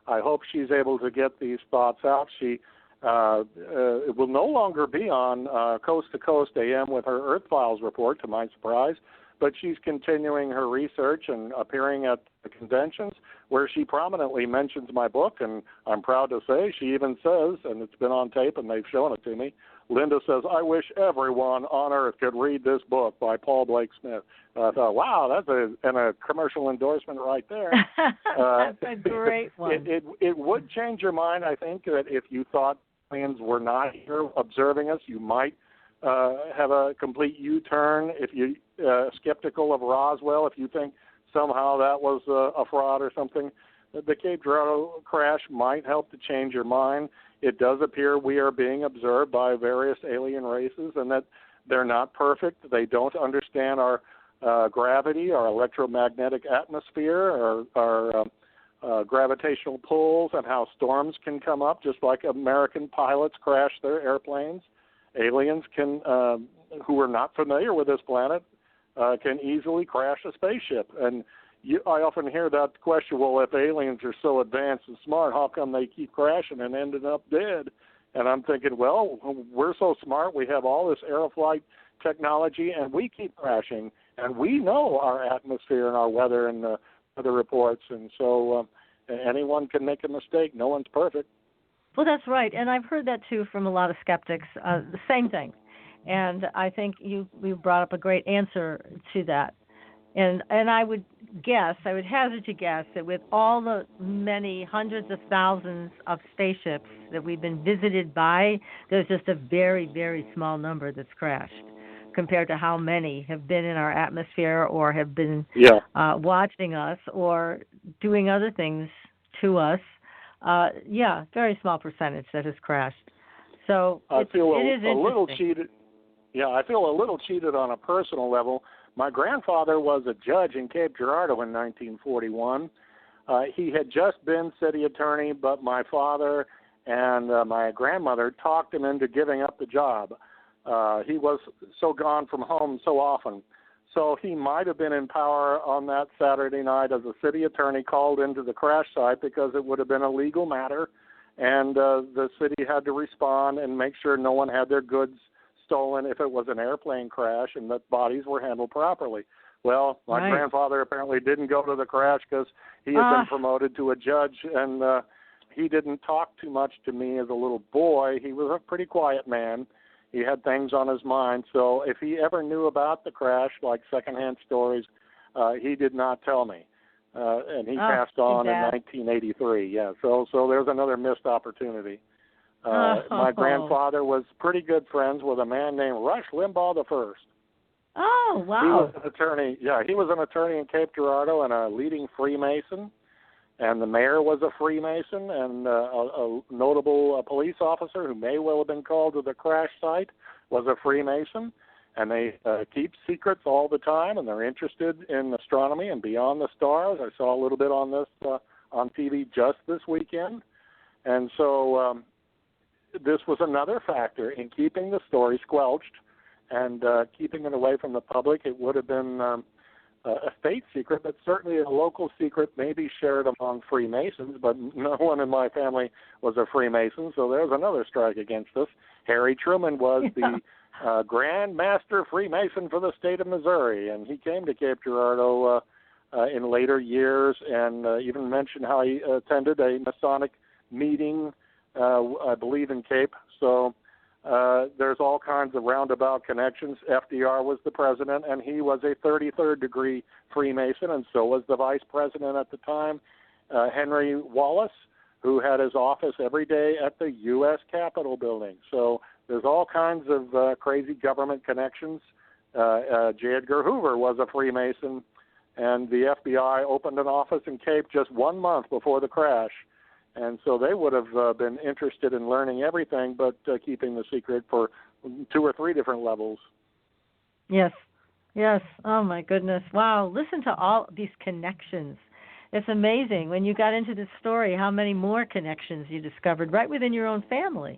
I hope she's able to get these thoughts out. She it will no longer be on Coast to Coast AM with her Earth Files report, to my surprise, but she's continuing her research and appearing at the conventions where she prominently mentions my book, and I'm proud to say she even says, and it's been on tape and they've shown it to me, Linda says, I wish everyone on Earth could read this book by Paul Blake Smith. I thought, wow, that's a commercial endorsement right there. That's a great one. It would change your mind, I think, that if you thought aliens were not here observing us, you might have a complete U-turn. If you're skeptical of Roswell, if you think somehow that was a fraud or something, the Cape Girardeau crash might help to change your mind. It does appear we are being observed by various alien races and that they're not perfect. They don't understand our gravity, our electromagnetic atmosphere, our gravitational pulls, and how storms can come up, just like American pilots crash their airplanes. Aliens can, who are not familiar with this planet, can easily crash a spaceship. And I often hear that question, well, if aliens are so advanced and smart, how come they keep crashing and ending up dead? And I'm thinking, well, we're so smart, we have all this aeroflight technology, and we keep crashing. And we know our atmosphere and our weather and the weather reports. And so anyone can make a mistake. No one's perfect. Well, that's right. And I've heard that, too, from a lot of skeptics, the same thing. And I think you brought up a great answer to that. And I would hazard to guess that with all the many hundreds of thousands of spaceships that we've been visited by, there's just a very, very small number that's crashed compared to how many have been in our atmosphere or have been watching us or doing other things to us. Very small percentage that has crashed. So I feel it is a little cheated. Yeah, I feel a little cheated on a personal level. My grandfather was a judge in Cape Girardeau in 1941. He had just been city attorney, but my father and my grandmother talked him into giving up the job. He was so gone from home so often. So he might have been in power on that Saturday night as a city attorney called into the crash site because it would have been a legal matter, and the city had to respond and make sure no one had their goods stolen if it was an airplane crash and that bodies were handled properly. Well, my grandfather apparently didn't go to the crash because he had been promoted to a judge, and he didn't talk too much to me as a little boy. He was a pretty quiet man. He had things on his mind. So if he ever knew about the crash, like secondhand stories, he did not tell me. And he passed on in 1983. Yeah, so there's another missed opportunity. My grandfather was pretty good friends with a man named Rush Limbaugh the First. Oh, wow. He was an attorney. Yeah, he was an attorney in Cape Girardeau and a leading Freemason. And the mayor was a Freemason, and a notable police officer who may well have been called to the crash site was a Freemason. and they keep secrets all the time, and they're interested in astronomy and beyond the stars. I saw a little bit on this on TV just this weekend, and so this was another factor in keeping the story squelched and keeping it away from the public. It would have been a state secret, but certainly a local secret, maybe shared among Freemasons, but no one in my family was a Freemason, so there's another strike against us. Harry Truman was the Grand Master Freemason for the state of Missouri, and he came to Cape Girardeau in later years and even mentioned how he attended a Masonic meeting, I believe, in Cape. So there's all kinds of roundabout connections. FDR was the president, and he was a 33rd degree Freemason, and so was the vice president at the time, Henry Wallace, who had his office every day at the U.S. Capitol building. So there's all kinds of crazy government connections. J. Edgar Hoover was a Freemason, and the FBI opened an office in Cape just 1 month before the crash. And so they would have been interested in learning everything, but keeping the secret for 2 or 3 different levels. Yes. Oh, my goodness. Wow. Listen to all these connections. It's amazing when you got into this story how many more connections you discovered right within your own family.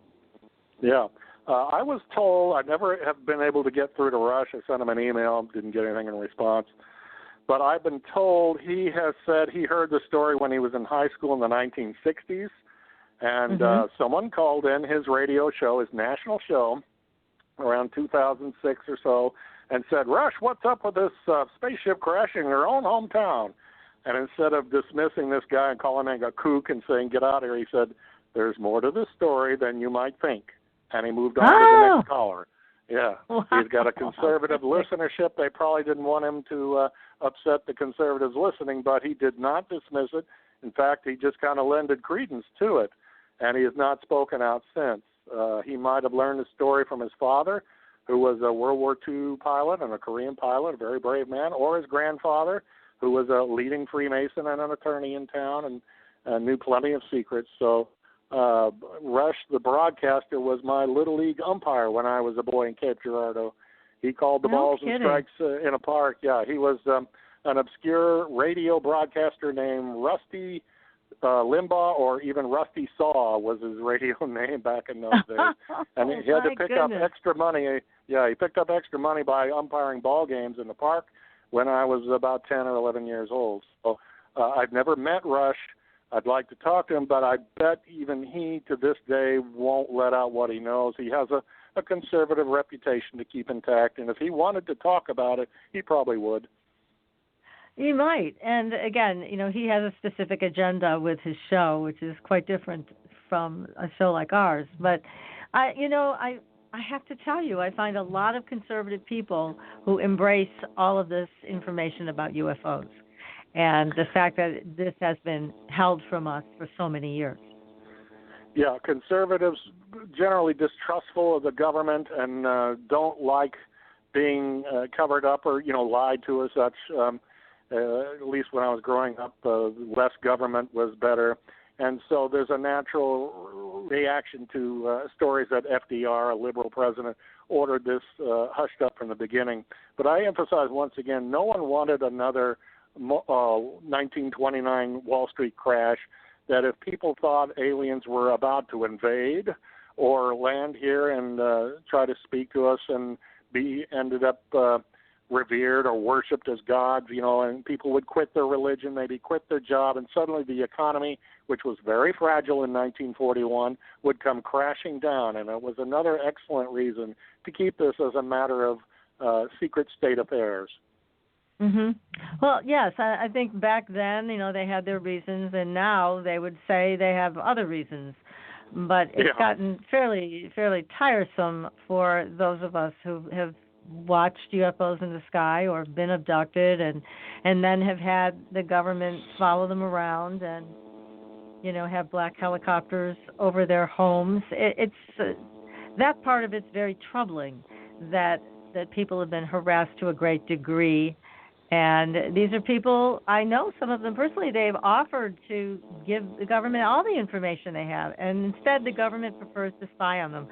Yeah. I was told, I never have been able to get through to Rush. I sent him an email, didn't get anything in response. But I've been told he has said he heard the story when he was in high school in the 1960s, and someone called in his radio show, his national show, around 2006 or so, and said, "Rush, what's up with this spaceship crashing in your own hometown?" And instead of dismissing this guy and calling him a kook and saying, "Get out of here," he said, "There's more to this story than you might think." And he moved on to the next caller. Yeah, wow. He's got a conservative listenership. They probably didn't want him to upset the conservatives listening, but he did not dismiss it. In fact, he just kind of lended credence to it, and he has not spoken out since. He might have learned the story from his father, who was a World War II pilot and a Korean pilot, a very brave man, or his grandfather, who was a leading Freemason and an attorney in town and knew plenty of secrets. So Rush, the broadcaster, was my Little League umpire when I was a boy in Cape Girardeau. He called the balls and strikes in a park. Yeah, he was an obscure radio broadcaster named Rusty Limbaugh, or even Rusty Saw was his radio name back in those days. And he had to pick up extra money. Yeah, he picked up extra money by umpiring ball games in the park when I was about 10 or 11 years old. So I've never met Rush. I'd like to talk to him, but I bet even he, to this day, won't let out what he knows. He has a conservative reputation to keep intact, and if he wanted to talk about it, he probably would. He might. And, again, he has a specific agenda with his show, which is quite different from a show like ours. But, I have to tell you, I find a lot of conservative people who embrace all of this information about UFOs. And the fact that this has been held from us for so many years. Yeah, conservatives generally distrustful of the government and don't like being covered up or, lied to or such. At least when I was growing up, less government was better. And so there's a natural reaction to stories that FDR, a liberal president, ordered this hushed up from the beginning. But I emphasize once again, no one wanted another 1929 Wall Street crash, that if people thought aliens were about to invade or land here and try to speak to us and ended up revered or worshipped as gods, and people would quit their religion, maybe quit their job, and suddenly the economy, which was very fragile in 1941, would come crashing down. And it was another excellent reason to keep this as a matter of secret state affairs. Well, yes, I think back then, they had their reasons, and now they would say they have other reasons. But it's gotten fairly tiresome for those of us who have watched UFOs in the sky or been abducted and then have had the government follow them around and, have black helicopters over their homes. It's that part of it's very troubling that people have been harassed to a great degree. And these are people, I know some of them personally, they've offered to give the government all the information they have, and instead the government prefers to spy on them.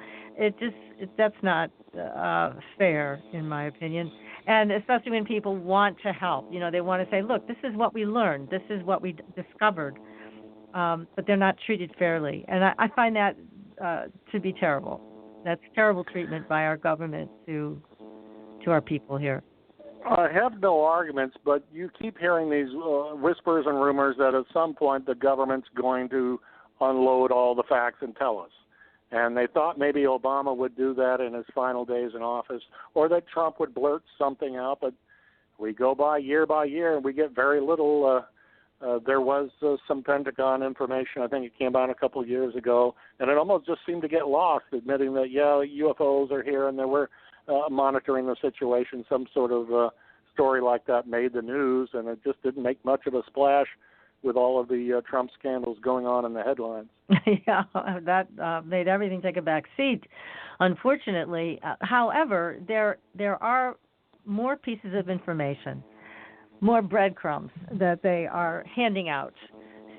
That's not fair, in my opinion. And especially when people want to help. They want to say, look, this is what we learned, this is what we discovered, but they're not treated fairly. And I find that to be terrible. That's terrible treatment by our government to our people here. I have no arguments, but you keep hearing these whispers and rumors that at some point the government's going to unload all the facts and tell us. And they thought maybe Obama would do that in his final days in office, or that Trump would blurt something out. But we go by year, and we get very little. There was some Pentagon information. I think it came out a couple of years ago, and it almost just seemed to get lost, admitting that, UFOs are here, and they were monitoring the situation. Some sort of story like that made the news, and it just didn't make much of a splash with all of the Trump scandals going on in the headlines. Yeah, that made everything take a back seat, unfortunately. However, there are more pieces of information, more breadcrumbs that they are handing out.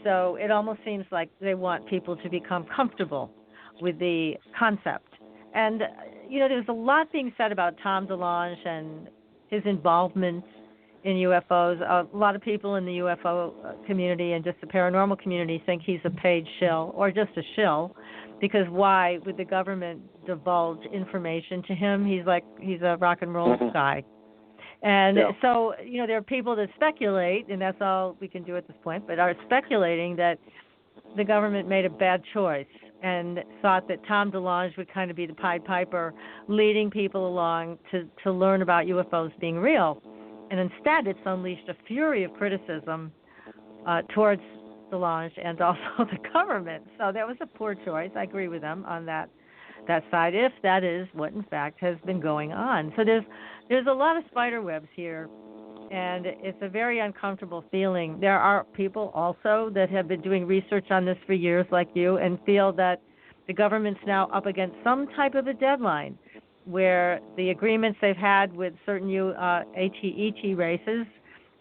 So it almost seems like they want people to become comfortable with the concept. And, there's a lot being said about Tom DeLonge and his involvement in UFOs. A lot of people in the UFO community and just the paranormal community think he's a paid shill or just a shill, because why would the government divulge information to him? He's a rock and roll guy. And so, there are people that speculate, and that's all we can do at this point, but are speculating that the government made a bad choice and thought that Tom DeLonge would kind of be the Pied Piper, leading people along to learn about UFOs being real. And instead, it's unleashed a fury of criticism towards DeLonge and also the government. So that was a poor choice. I agree with them on that side, if that is what, in fact, has been going on. So there's a lot of spider webs here, and it's a very uncomfortable feeling. There are people also that have been doing research on this for years, like you, and feel that the government's now up against some type of a deadline where the agreements they've had with certain AT races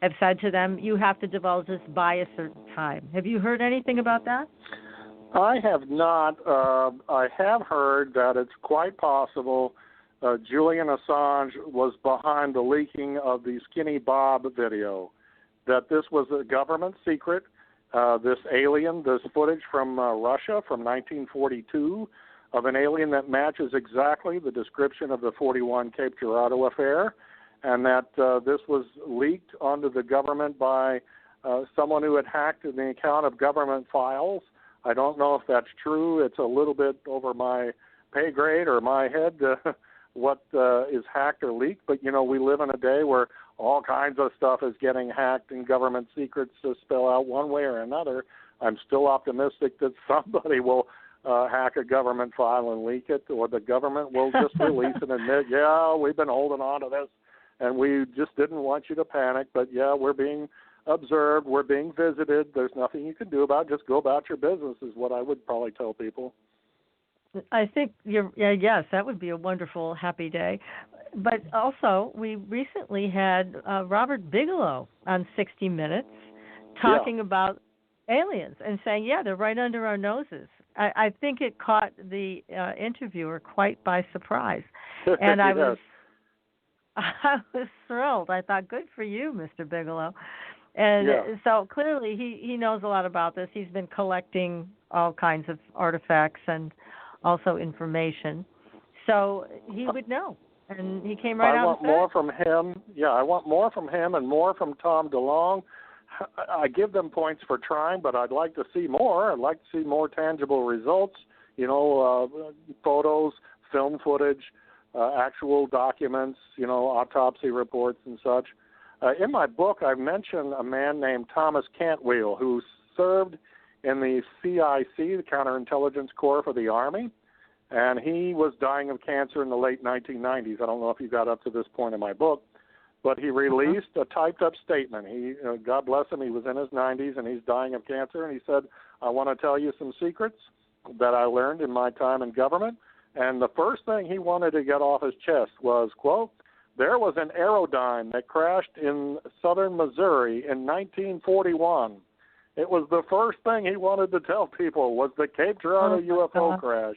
have said to them, you have to divulge this by a certain time. Have you heard anything about that? I have not. I have heard that it's quite possible Julian Assange was behind the leaking of the Skinny Bob video, that this was a government secret, this alien, this footage from Russia from 1942 of an alien that matches exactly the description of the 41 Cape Girardeau affair, and that this was leaked onto the government by someone who had hacked the account of government files. I don't know if that's true. It's a little bit over my pay grade or my head what is hacked or leaked, but, we live in a day where all kinds of stuff is getting hacked and government secrets to spell out one way or another. I'm still optimistic that somebody will hack a government file and leak it, or the government will just release and admit, we've been holding on to this, and we just didn't want you to panic, but, we're being observed, we're being visited, there's nothing you can do about it, just go about your business is what I would probably tell people. I think yes, that would be a wonderful, happy day. But also, we recently had Robert Bigelow on 60 Minutes talking about aliens and saying, they're right under our noses. I think it caught the interviewer quite by surprise. And I was thrilled. I thought, good for you, Mr. Bigelow. And so clearly he knows a lot about this. He's been collecting all kinds of artifacts and also information. So he would know. And he came right out and said, I want more from him. Yeah, I want more from him and more from Tom DeLonge. I give them points for trying, but I'd like to see more. I'd like to see more tangible results, photos, film footage, actual documents, autopsy reports and such. In my book, I mention a man named Thomas Cantwell who served in the CIC, the Counterintelligence Corps for the Army, and he was dying of cancer in the late 1990s. I don't know if you got up to this point in my book, but he released a typed-up statement. He, God bless him, he was in his 90s, and he's dying of cancer, and he said, I want to tell you some secrets that I learned in my time in government, and the first thing he wanted to get off his chest was, quote, there was an Aerodyne that crashed in southern Missouri in 1941. It was the first thing he wanted to tell people was the Cape Girardeau UFO crash.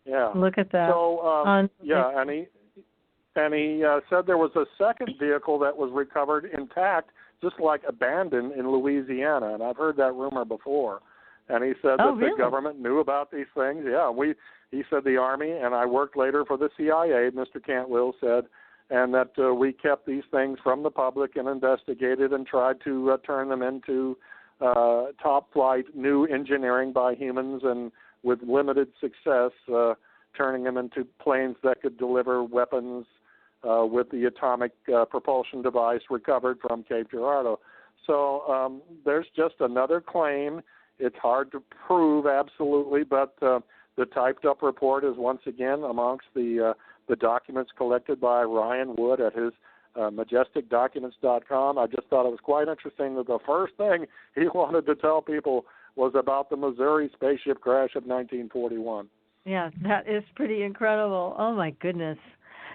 Yeah. Look at that. So, yeah, and he said there was a second vehicle that was recovered intact, just like abandoned in Louisiana, and I've heard that rumor before. And he said that the government knew about these things. Yeah, he said the Army, and I worked later for the CIA, Mr. Cantwell said, and that we kept these things from the public and investigated and tried to turn them into top flight new engineering by humans, and with limited success, turning them into planes that could deliver weapons with the atomic propulsion device recovered from Cape Girardeau. So there's just another claim. It's hard to prove absolutely, but the typed up report is once again amongst the documents collected by Ryan Wood at his majesticdocuments.com. I just thought it was quite interesting that the first thing he wanted to tell people was about the Missouri spaceship crash of 1941. Yeah, that is pretty incredible. Oh, my goodness.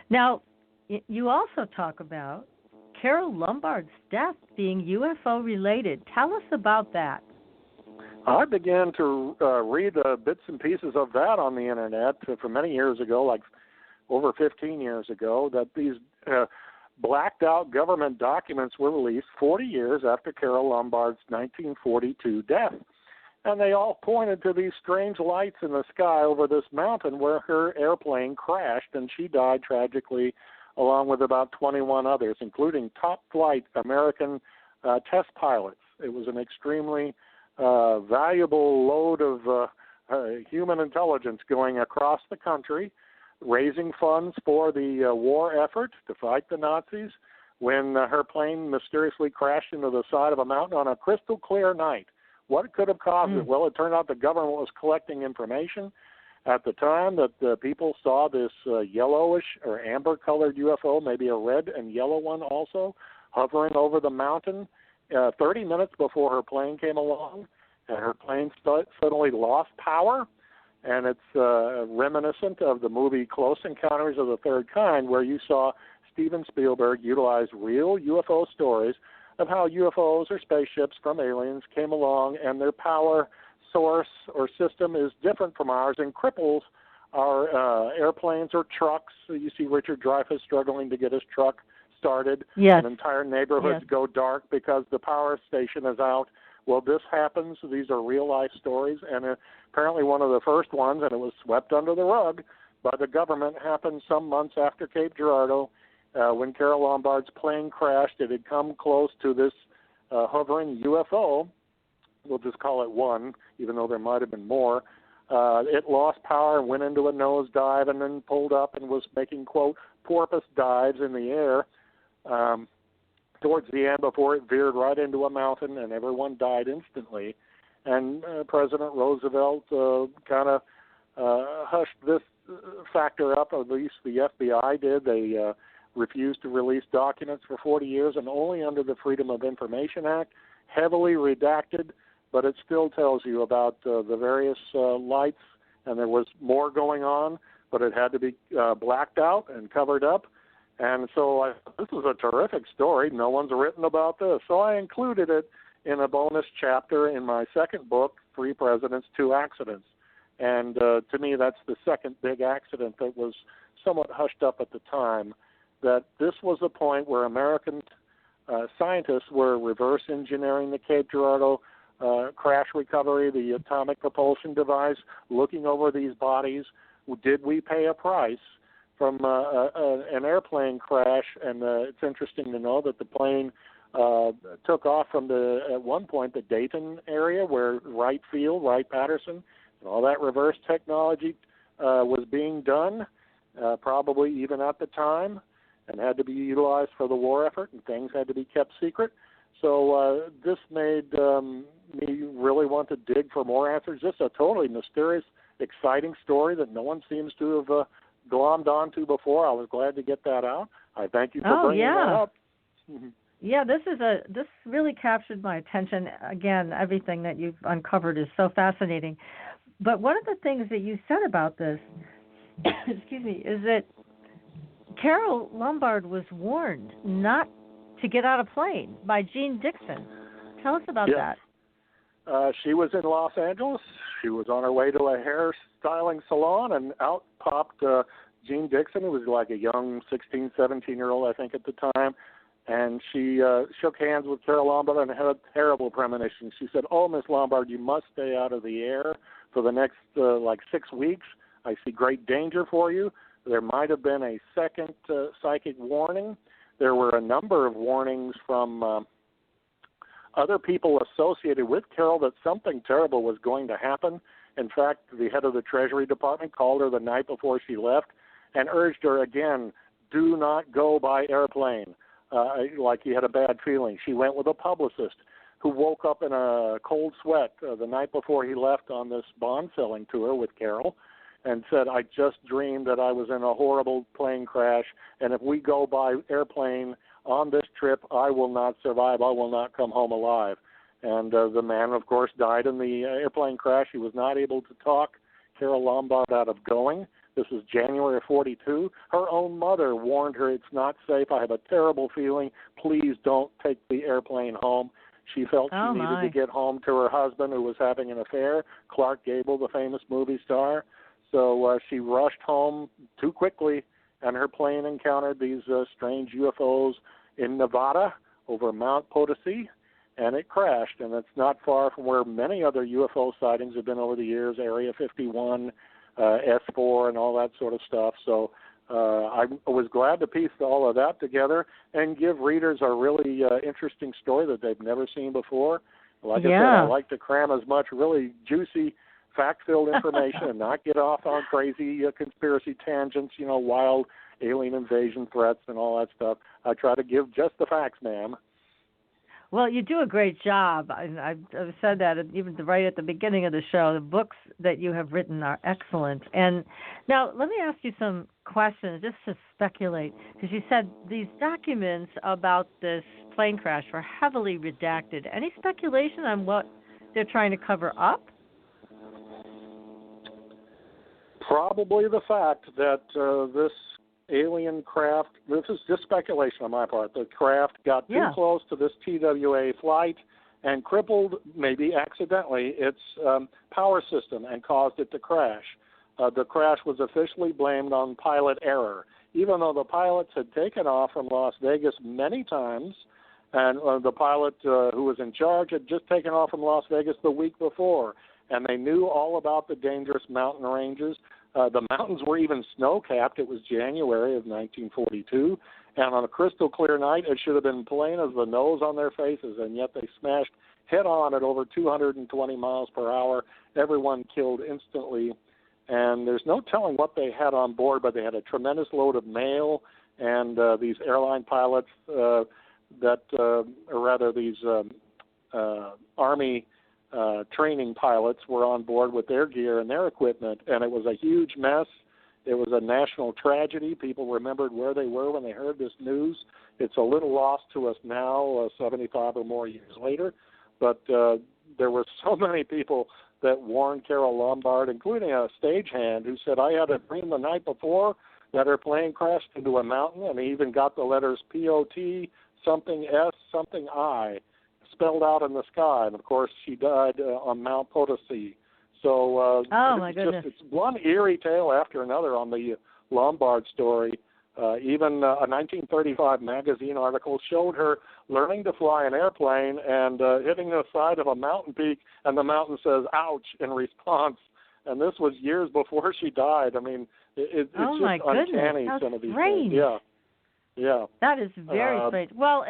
Now, you also talk about Carole Lombard's death being UFO-related. Tell us about that. I began to read bits and pieces of that on the Internet for many years ago, like over 15 years ago, that these blacked out government documents were released 40 years after Carole Lombard's 1942 death. And they all pointed to these strange lights in the sky over this mountain where her airplane crashed, and she died tragically along with about 21 others, including top flight American test pilots. It was an extremely valuable load of human intelligence going across the country, raising funds for the war effort to fight the Nazis, when her plane mysteriously crashed into the side of a mountain on a crystal clear night. What could have caused it? Well, it turned out the government was collecting information at the time that the people saw this yellowish or amber-colored UFO, maybe a red and yellow one also, hovering over the mountain 30 minutes before her plane came along, and her plane suddenly lost power. And it's reminiscent of the movie Close Encounters of the Third Kind, where you saw Steven Spielberg utilize real UFO stories of how UFOs or spaceships from aliens came along, and their power source or system is different from ours and cripples our airplanes or trucks. So you see Richard Dreyfuss struggling to get his truck started. Yes. And entire neighborhoods go dark because the power station is out. Well, this happens. These are real-life stories, and apparently one of the first ones, and it was swept under the rug by the government, happened some months after Cape Girardeau. When Carole Lombard's plane crashed, it had come close to this hovering UFO. We'll just call it one, even though there might have been more. It lost power and went into a nosedive and then pulled up and was making, quote, porpoise dives in the air towards the end before it veered right into a mountain, and everyone died instantly. And President Roosevelt kind of hushed this factor up, at least the FBI did. They refused to release documents for 40 years, and only under the Freedom of Information Act, heavily redacted, but it still tells you about the various lights, and there was more going on, but it had to be blacked out and covered up. And so this is a terrific story. No one's written about this. So I included it in a bonus chapter in my second book, Three Presidents, Two Accidents. And to me, that's the second big accident that was somewhat hushed up at the time, that this was a point where American scientists were reverse engineering the Cape Girardeau crash recovery, the atomic propulsion device, looking over these bodies. Did we pay a price from an airplane crash? And it's interesting to know that the plane took off from at one point, the Dayton area where Wright Field, Wright-Patterson, and all that reverse technology was being done, probably even at the time, and had to be utilized for the war effort, and things had to be kept secret. So this made me really want to dig for more answers. Just a totally mysterious, exciting story that no one seems to have glommed onto before. I was glad to get that out. I thank you for bringing that up. Yeah, this really captured my attention. Again, everything that you've uncovered is so fascinating. But one of the things that you said about this, excuse me, is that Carole Lombard was warned not to get out of plane by Gene Dixon. Tell us about that. She was in Los Angeles. She was on her way to a hair styling salon, and out popped Gene Dixon, who was like a young 16, 17-year-old, I think, at the time. And she shook hands with Carole Lombard and had a terrible premonition. She said, "Oh, Miss Lombard, you must stay out of the air for the next, 6 weeks. I see great danger for you." There might have been a second psychic warning. There were a number of warnings from other people associated with Carole that something terrible was going to happen. In fact, the head of the Treasury Department called her the night before she left and urged her again, do not go by airplane, like he had a bad feeling. She went with a publicist who woke up in a cold sweat the night before he left on this bond selling tour with Carole and said, I just dreamed that I was in a horrible plane crash, and if we go by airplane on this trip, I will not survive. I will not come home alive. And the man, of course, died in the airplane crash. He was not able to talk Carole Lombard out of going. This was January of 42. Her own mother warned her, it's not safe. I have a terrible feeling. Please don't take the airplane home. She felt she needed to get home to her husband, who was having an affair, Clark Gable, the famous movie star. So she rushed home too quickly, and her plane encountered these strange UFOs in Nevada over Mount Potosi, and it crashed. And it's not far from where many other UFO sightings have been over the years, Area 51, S4, and all that sort of stuff. So I was glad to piece all of that together and give readers a really interesting story that they've never seen before. Like I said, I like to cram as much really juicy, fact-filled information and not get off on crazy conspiracy tangents, wild alien invasion threats and all that stuff. I try to give just the facts, ma'am. Well, you do a great job. I've said that even right at the beginning of the show. The books that you have written are excellent. And now let me ask you some questions just to speculate, because you said these documents about this plane crash were heavily redacted. Any speculation on what they're trying to cover up? Probably the fact that this alien craft, this is just speculation on my part, the craft got too close to this TWA flight and crippled, maybe accidentally, its power system and caused it to crash. The crash was officially blamed on pilot error, even though the pilots had taken off from Las Vegas many times, and the pilot who was in charge had just taken off from Las Vegas the week before, and they knew all about the dangerous mountain ranges. The mountains were even snow-capped. It was January of 1942, and on a crystal clear night, it should have been plain as the nose on their faces, and yet they smashed head-on at over 220 miles per hour. Everyone killed instantly, and there's no telling what they had on board, but they had a tremendous load of mail, and these airline pilots these Army training pilots were on board with their gear and their equipment, and it was a huge mess. It was a national tragedy. People remembered where they were when they heard this news. It's a little lost to us now, 75 or more years later, but there were so many people that warned Carole Lombard, including a stagehand who said, I had a dream the night before that her plane crashed into a mountain, and he even got the letters P-O-T, something S, something I, spelled out in the sky, and of course she died on Mount Potosi. So my goodness. It's one eerie tale after another on the Lombard story. Even a 1935 magazine article showed her learning to fly an airplane and hitting the side of a mountain peak, and the mountain says "ouch" in response. And this was years before she died. I mean, it's just uncanny. How some of these strange. things. Yeah. That is very strange. Well,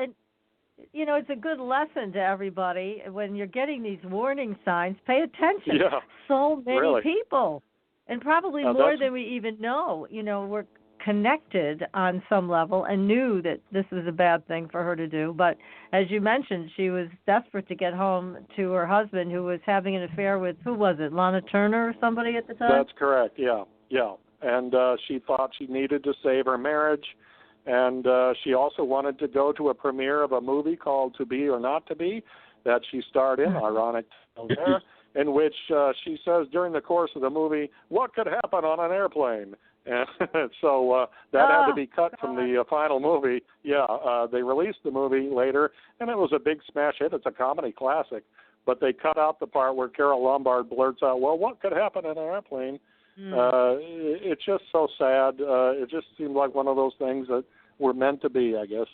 it's a good lesson to everybody. When you're getting these warning signs, pay attention. Yeah, so many really. people, and probably more than we even know, were connected on some level and knew that this was a bad thing for her to do. But as you mentioned, she was desperate to get home to her husband, who was having an affair with, who was it, Lana Turner or somebody at the time? That's correct, yeah. And she thought she needed to save her marriage. And she also wanted to go to a premiere of a movie called To Be or Not to Be that she starred in, ironic there, in which she says during the course of the movie, what could happen on an airplane? And so that had to be cut from the final movie. Yeah, they released the movie later, and it was a big smash hit. It's a comedy classic. But they cut out the part where Carole Lombard blurts out, well, what could happen in an airplane? It's just so sad. It just seemed like one of those things that were meant to be, I guess.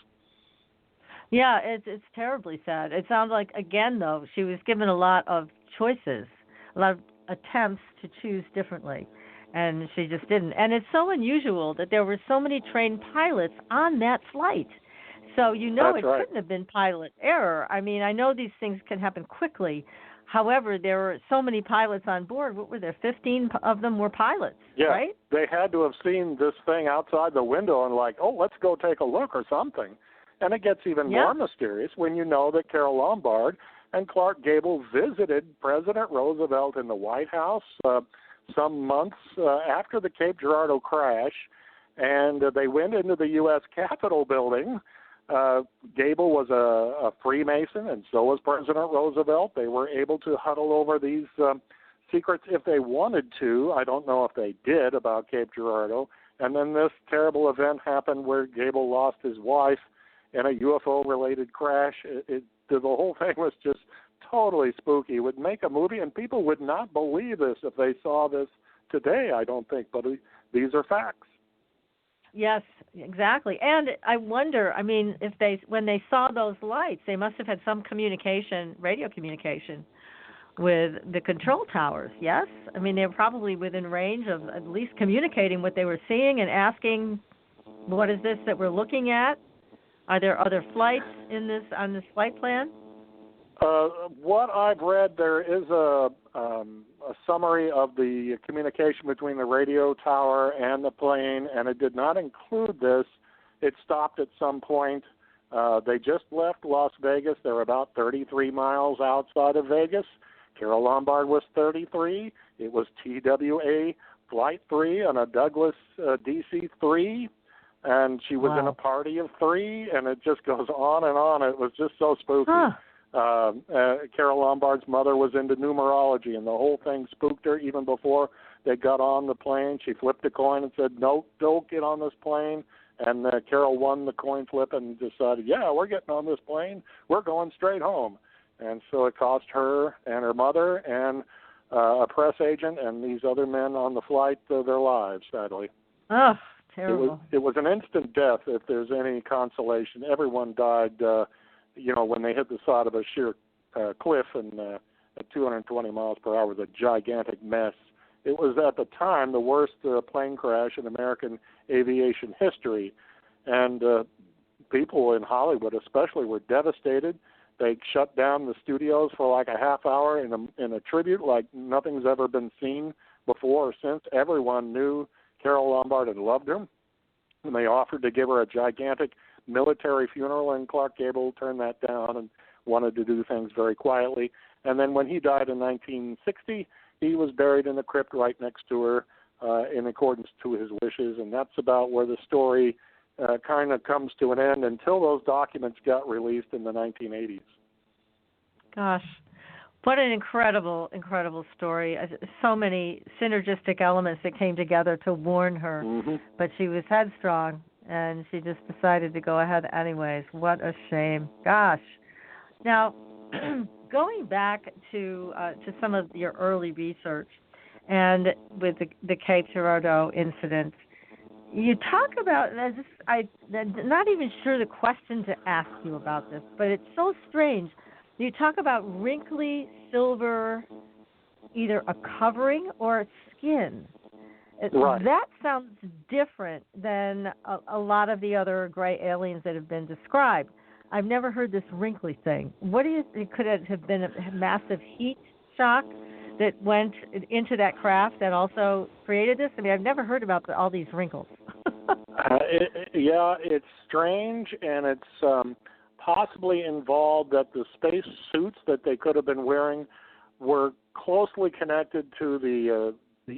Yeah, it's terribly sad. It sounds like, again, though, she was given a lot of choices, a lot of attempts to choose differently, and she just didn't. And it's so unusual that there were so many trained pilots on that flight. So That's right. couldn't have been pilot error. I mean, I know these things can happen quickly. However, there were so many pilots on board. What were there? 15 of them were pilots, right? They had to have seen this thing outside the window and like, oh, let's go take a look or something. And it gets even more mysterious when you know that Carole Lombard and Clark Gable visited President Roosevelt in the White House some months after the Cape Girardeau crash, and they went into the U.S. Capitol building. Gable was a Freemason, and so was President Roosevelt. They were able to huddle over these secrets if they wanted to. I don't know if they did about Cape Girardeau. And then this terrible event happened where Gable lost his wife in a UFO-related crash. The whole thing was just totally spooky. It would make a movie, and people would not believe this if they saw this today, I don't think. But these are facts. Yes, exactly. And I wonder, I mean, when they saw those lights, they must have had some communication, radio communication, with the control towers, yes? I mean, they were probably within range of at least communicating what they were seeing and asking, what is this that we're looking at? Are there other flights on this flight plan? What I've read, there is a summary of the communication between the radio tower and the plane, and it did not include this. It stopped at some point. They just left Las Vegas. They were about 33 miles outside of Vegas. Carole Lombard was 33. It was TWA Flight 3 on a Douglas DC-3, and she was in a party of 3, and it just goes on and on. It was just so spooky. Carole Lombard's mother was into numerology, and the whole thing spooked her even before they got on the plane. She flipped a coin and said, no, don't get on this plane. And Carole won the coin flip and decided, yeah, we're getting on this plane. We're going straight home. And so it cost her and her mother and a press agent and these other men on the flight their lives, sadly. Oh, terrible. It was an instant death, if there's any consolation. Everyone died, when they hit the side of a sheer cliff and at 220 miles per hour was a gigantic mess. It was, at the time, the worst plane crash in American aviation history. And people in Hollywood especially were devastated. They shut down the studios for like a half hour in a tribute like nothing's ever been seen before or since. Everyone knew Carole Lombard and loved her. And they offered to give her a gigantic military funeral, and Clark Gable turned that down and wanted to do things very quietly. And then when he died in 1960, he was buried in the crypt right next to her in accordance to his wishes, and that's about where the story kind of comes to an end until those documents got released in the 1980s. Gosh, what an incredible, incredible story. So many synergistic elements that came together to warn her, but she was headstrong, and she just decided to go ahead anyways. What a shame. Gosh. Now, going back to some of your early research and with the Cape Girardeau incident, you talk about, I'm not even sure the question to ask you about this, but it's so strange. You talk about wrinkly silver, either a covering or a skin. Right. That sounds different than a lot of the other gray aliens that have been described. I've never heard this wrinkly thing. What do you think? Could it have been a massive heat shock that went into that craft that also created this? I mean, I've never heard about all these wrinkles. It's strange, and it's possibly involved that the space suits that they could have been wearing were closely connected to the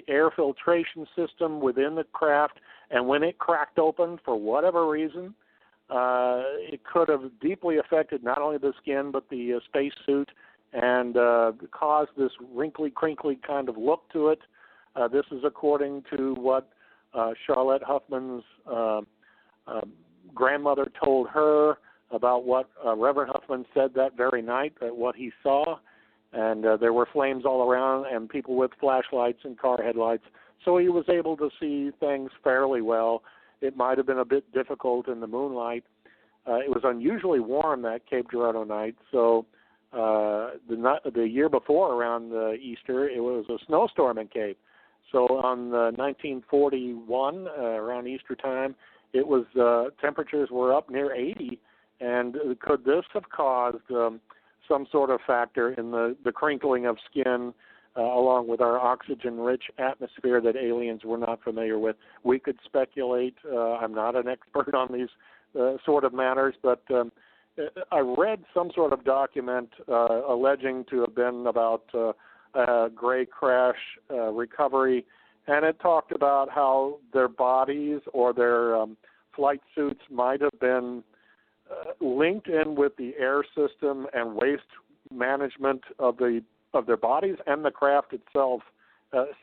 air filtration system within the craft, and when it cracked open for whatever reason, it could have deeply affected not only the skin but the space suit and caused this wrinkly, crinkly kind of look to it. This is according to what Charlotte Huffman's grandmother told her about what Reverend Huffman said that very night, what he saw. And there were flames all around and people with flashlights and car headlights. So he was able to see things fairly well. It might have been a bit difficult in the moonlight. It was unusually warm that Cape Girardeau night. So the year before, around Easter, it was a snowstorm in Cape. So on 1941, around Easter time, it was temperatures were up near 80. And could this have caused some sort of factor in the crinkling of skin along with our oxygen-rich atmosphere that aliens were not familiar with? We could speculate. I'm not an expert on these sort of matters, but I read some sort of document alleging to have been about gray crash recovery, and it talked about how their bodies or their flight suits might have been linked in with the air system and waste management of their bodies and the craft itself,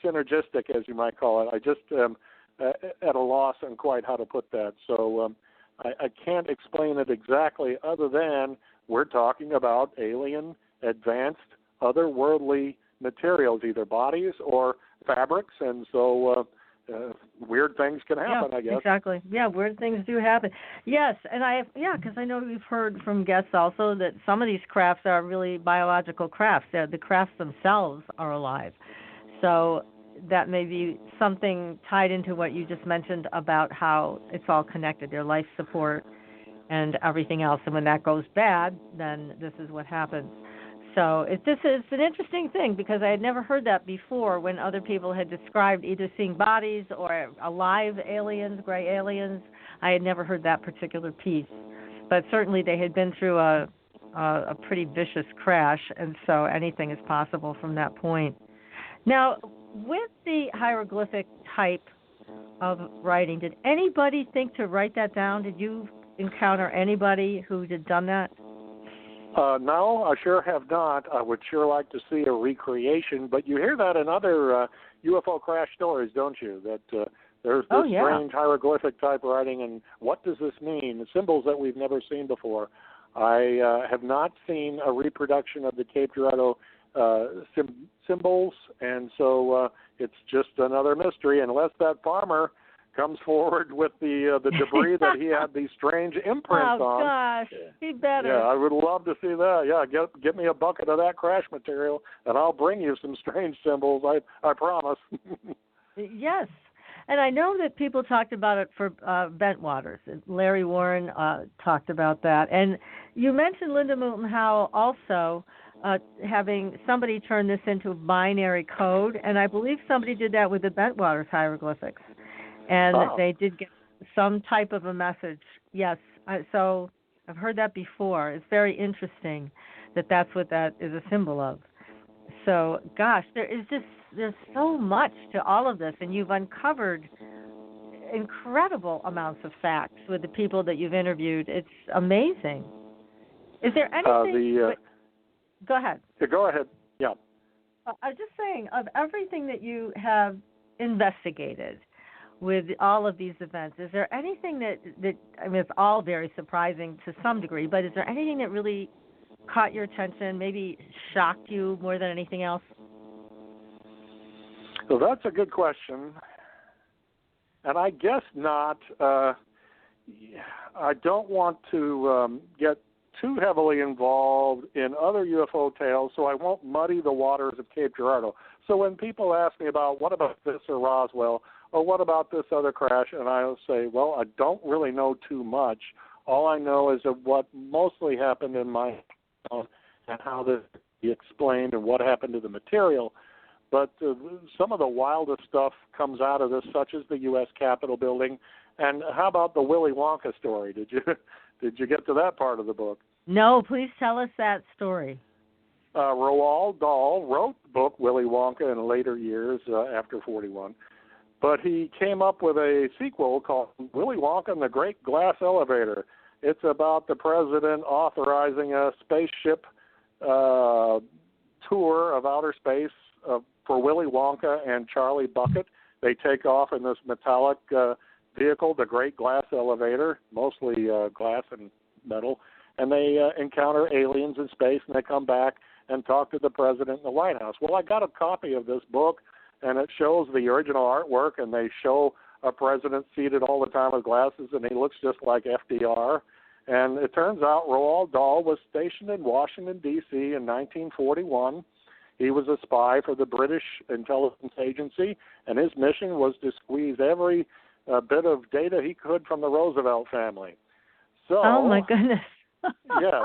synergistic, as you might call it. I just am at a loss on quite how to put that. So I can't explain it exactly other than we're talking about alien, advanced, otherworldly materials, either bodies or fabrics, and so weird things can happen, I guess. Exactly. Yeah, weird things do happen. Yes, and because I know we've heard from guests also that some of these crafts are really biological crafts. The crafts themselves are alive. So that may be something tied into what you just mentioned about how it's all connected, their life support and everything else. And when that goes bad, then this is what happens. So it's an interesting thing because I had never heard that before when other people had described either seeing bodies or alive aliens, gray aliens. I had never heard that particular piece. But certainly they had been through a pretty vicious crash, and so anything is possible from that point. Now, with the hieroglyphic type of writing, did anybody think to write that down? Did you encounter anybody who had done that? No, I sure have not. I would sure like to see a recreation, but you hear that in other UFO crash stories, don't you? That there's this strange hieroglyphic type writing, and what does this mean? The symbols that we've never seen before. I have not seen a reproduction of the Cape Girardeau symbols, and so it's just another mystery, unless that farmer comes forward with the debris that he had these strange imprints on. Oh, gosh, he better. Yeah, I would love to see that. Yeah, get me a bucket of that crash material, and I'll bring you some strange symbols, I promise. Yes, and I know that people talked about it for vent waters. Larry Warren talked about that. And you mentioned, Linda Moulton, how also having somebody turn this into a binary code, and I believe somebody did that with the Bentwaters hieroglyphics. And they did get some type of a message. Yes, so I've heard that before. It's very interesting that that's what that is a symbol of. So, gosh, there's so much to all of this, and you've uncovered incredible amounts of facts with the people that you've interviewed. It's amazing. Is there anything? Go ahead. Go ahead. Yeah. I was just saying, of everything that you have investigated with all of these events, is there anything that I mean, it's all very surprising to some degree, but is there anything that really caught your attention, maybe shocked you more than anything else? Well, that's a good question. And I guess not. I don't want to get too heavily involved in other UFO tales, so I won't muddy the waters of Cape Girardeau. So when people ask me about what about this or Roswell, or what about this other crash, and I'll say, well, I don't really know too much. All I know is of what mostly happened in my town and how this be explained and what happened to the material. But some of the wildest stuff comes out of this, such as the U.S. Capitol building. And how about the Willy Wonka story? Did you get to that part of the book? No, please tell us that story. Roald Dahl wrote the book Willy Wonka in later years after 41. But he came up with a sequel called Willy Wonka and the Great Glass Elevator. It's about the president authorizing a spaceship tour of outer space for Willy Wonka and Charlie Bucket. They take off in this metallic vehicle, the Great Glass Elevator, mostly glass and metal, and they encounter aliens in space, and they come back and talk to the president in the White House. Well, I got a copy of this book, and it shows the original artwork, and they show a president seated all the time with glasses, and he looks just like FDR. And it turns out Roald Dahl was stationed in Washington, D.C. in 1941. He was a spy for the British intelligence agency, and his mission was to squeeze every bit of data he could from the Roosevelt family. So, oh, my goodness. Yes,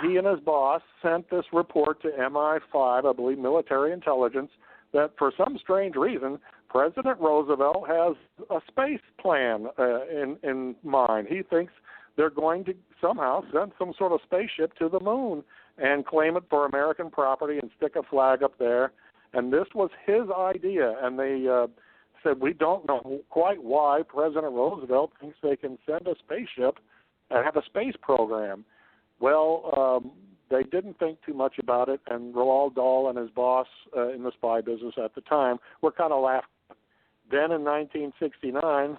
he and his boss sent this report to MI5, I believe, military intelligence, that for some strange reason, President Roosevelt has a space plan in mind. He thinks they're going to somehow send some sort of spaceship to the moon and claim it for American property and stick a flag up there. And this was his idea. And they said, we don't know quite why President Roosevelt thinks they can send a spaceship and have a space program. Well, they didn't think too much about it, and Roald Dahl and his boss in the spy business at the time were kind of laughing. Then in 1969,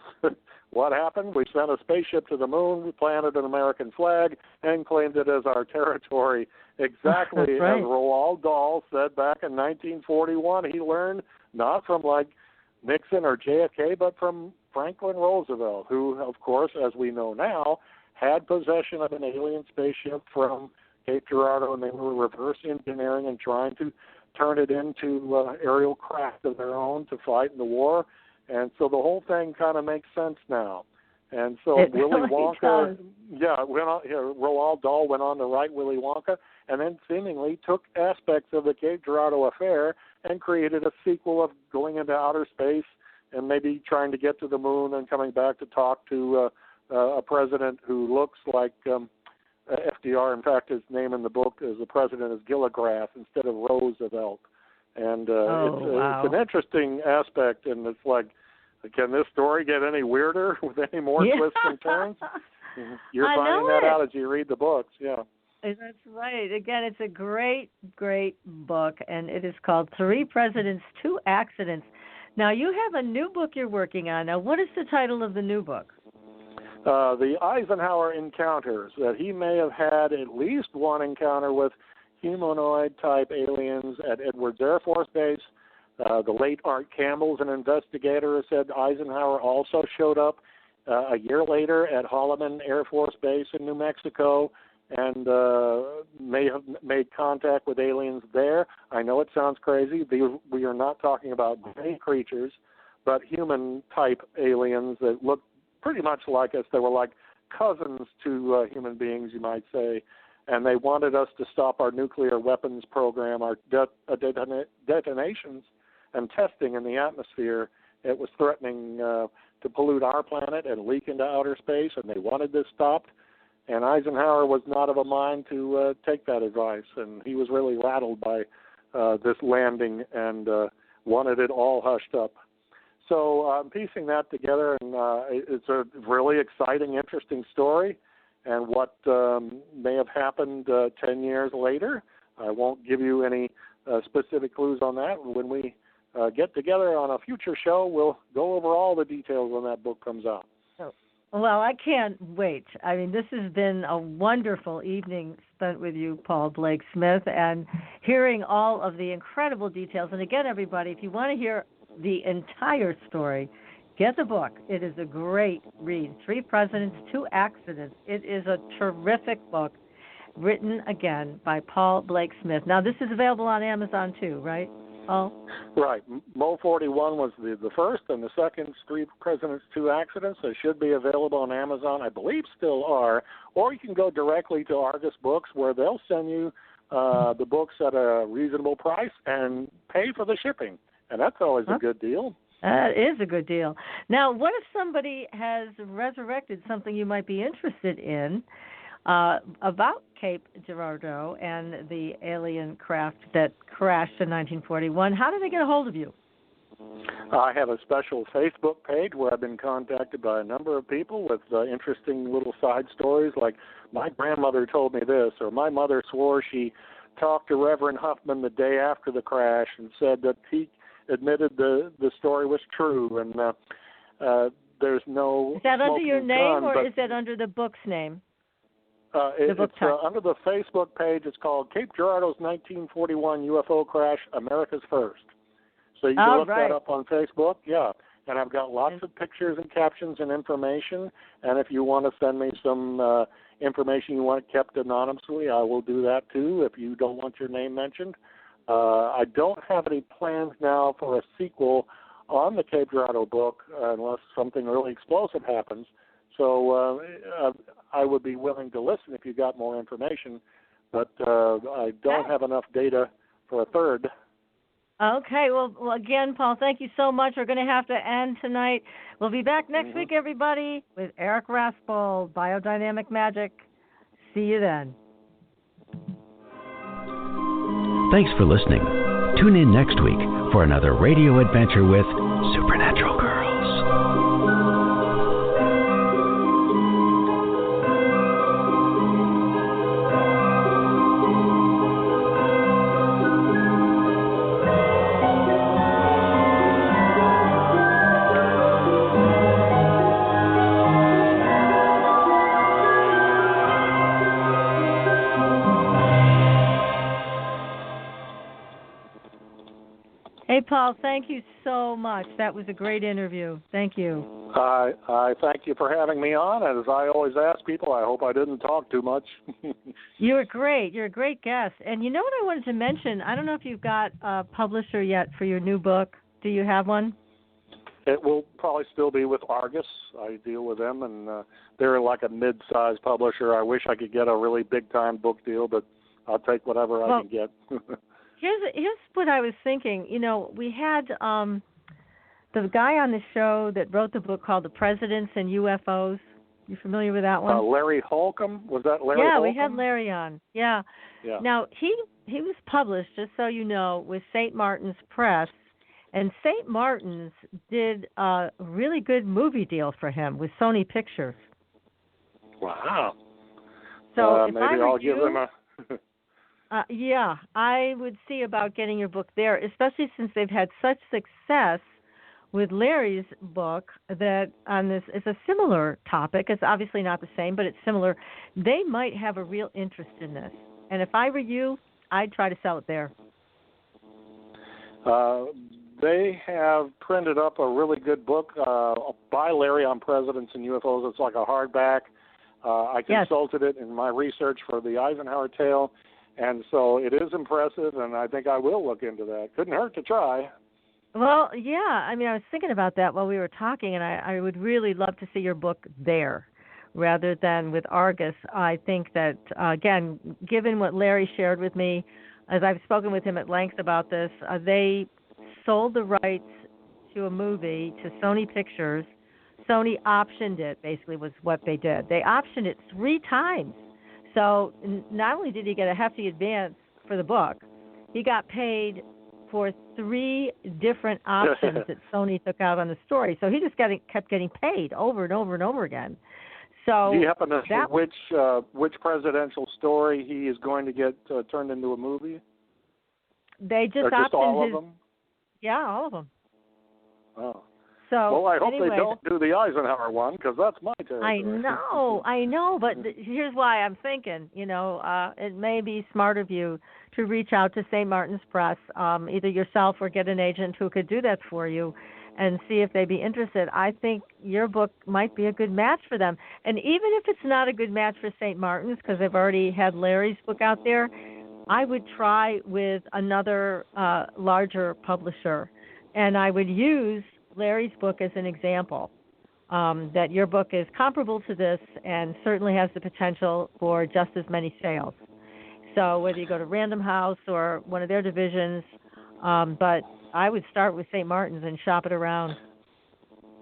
what happened? We sent a spaceship to the moon, we planted an American flag, and claimed it as our territory. Exactly right. As Roald Dahl said back in 1941. He learned not from like Nixon or JFK, but from Franklin Roosevelt, who, of course, as we know now, had possession of an alien spaceship from Cape Girardeau, and they were reverse engineering and trying to turn it into aerial craft of their own to fight in the war. And so the whole thing kind of makes sense now. And so it Willy really Wonka, does. Roald Dahl went on to write Willy Wonka, and then seemingly took aspects of the Cape Girardeau affair and created a sequel of going into outer space and maybe trying to get to the moon and coming back to talk to a president who looks like FDR. In fact, his name in the book as the president is Gilligrath instead of Roosevelt. And it's an interesting aspect, and it's like, can this story get any weirder with any more twists and turns? You're finding that out as you read the books, yeah. That's right. Again, it's a great, great book, and it is called 3 Presidents, 2 Accidents. Now, you have a new book you're working on. Now, what is the title of the new book? The Eisenhower encounters, that he may have had at least one encounter with humanoid-type aliens at Edwards Air Force Base. The late Art Campbell's an investigator, said Eisenhower also showed up a year later at Holloman Air Force Base in New Mexico and may have made contact with aliens there. I know it sounds crazy. We are not talking about gray creatures, but human-type aliens that look pretty much like us. They were like cousins to human beings, you might say, and they wanted us to stop our nuclear weapons program, our detonations and testing in the atmosphere. It was threatening to pollute our planet and leak into outer space, and they wanted this stopped. And Eisenhower was not of a mind to take that advice, and he was really rattled by this landing and wanted it all hushed up. So I'm piecing that together, and it's a really exciting, interesting story. And what may have happened 10 years later, I won't give you any specific clues on that. When we get together on a future show, we'll go over all the details when that book comes out. Well, I can't wait. I mean, this has been a wonderful evening spent with you, Paul Blake Smith, and hearing all of the incredible details. And again, everybody, if you want to hear the entire story, get the book. It is a great read. 3 Presidents, 2 Accidents. It is a terrific book, written again by Paul Blake Smith. Now, this is available on Amazon too, right, Paul? Right. MO41 was the first, and the second, 3 Presidents, 2 Accidents. They should be available on Amazon. I believe still are. Or you can go directly to Argus Books, where they'll send you the books at a reasonable price and pay for the shipping. And that's always a good deal. That is a good deal. Now, what if somebody has resurrected something you might be interested in about Cape Girardeau and the alien craft that crashed in 1941? How do they get a hold of you? I have a special Facebook page where I've been contacted by a number of people with interesting little side stories, like my grandmother told me this, or my mother swore she talked to Reverend Huffman the day after the crash and said that admitted the story was true, and there's no. Is that under your name, gun, or is that under the book's name? It's under the Facebook page. It's called Cape Girardeau's 1941 UFO Crash, America's First. So you can look that up on Facebook. Yeah, and I've got lots of pictures and captions and information. And if you want to send me some information you want kept anonymously, I will do that too. If you don't want your name mentioned, I don't have any plans now for a sequel on the Cape Girardeau book unless something really explosive happens. So I would be willing to listen if you got more information, but I don't have enough data for a third. Okay. Well, again, Paul, thank you so much. We're going to have to end tonight. We'll be back next week, everybody, with Eric Raspel, Biodynamic Magic. See you then. Thanks for listening. Tune in next week for another radio adventure with Supernatural Girls. Hey, Paul, thank you so much. That was a great interview. Thank you. I thank you for having me on. As I always ask people, I hope I didn't talk too much. You were great. You're a great guest. And you know what I wanted to mention? I don't know if you've got a publisher yet for your new book. Do you have one? It will probably still be with Argus. I deal with them, and they're like a mid-sized publisher. I wish I could get a really big-time book deal, but I'll take whatever I can get. Here's what I was thinking. You know, we had the guy on the show that wrote the book called The Presidents and UFOs. You familiar with that one? Larry Holcomb? Was that Larry Holcomb? Yeah, we had Larry on. Yeah. Now, he was published, just so you know, with St. Martin's Press, and St. Martin's did a really good movie deal for him with Sony Pictures. Wow. So if maybe I were I'll give them a... yeah, I would see about getting your book there, especially since they've had such success with Larry's book that on this, it's a similar topic. It's obviously not the same, but it's similar. They might have a real interest in this. And if I were you, I'd try to sell it there. They have printed up a really good book by Larry on Presidents and UFOs. It's like a hardback. I consulted it in my research for the Eisenhower tale. And so it is impressive, and I think I will look into that. Couldn't hurt to try. Well, yeah. I mean, I was thinking about that while we were talking, and I would really love to see your book there rather than with Argus. I think that, again, given what Larry shared with me, as I've spoken with him at length about this, they sold the rights to a movie to Sony Pictures. Sony optioned it, basically, was what they did. They optioned it 3 times. So not only did he get a hefty advance for the book, he got paid for 3 different options that Sony took out on the story. So he just kept getting paid over and over and over again. So do you happen to know which presidential story he is going to get turned into a movie? They just optioned all his, of them? Yeah, all of them. Oh. So, well, I hope anyway, they don't do the Eisenhower one, because that's my territory. I know, but here's why I'm thinking, it may be smart of you to reach out to St. Martin's Press, either yourself or get an agent who could do that for you and see if they'd be interested. I think your book might be a good match for them. And even if it's not a good match for St. Martin's, because they've already had Larry's book out there, I would try with another larger publisher, and I would use Larry's book as an example, that your book is comparable to this and certainly has the potential for just as many sales. So whether you go to Random House or one of their divisions, but I would start with St. Martin's and shop it around.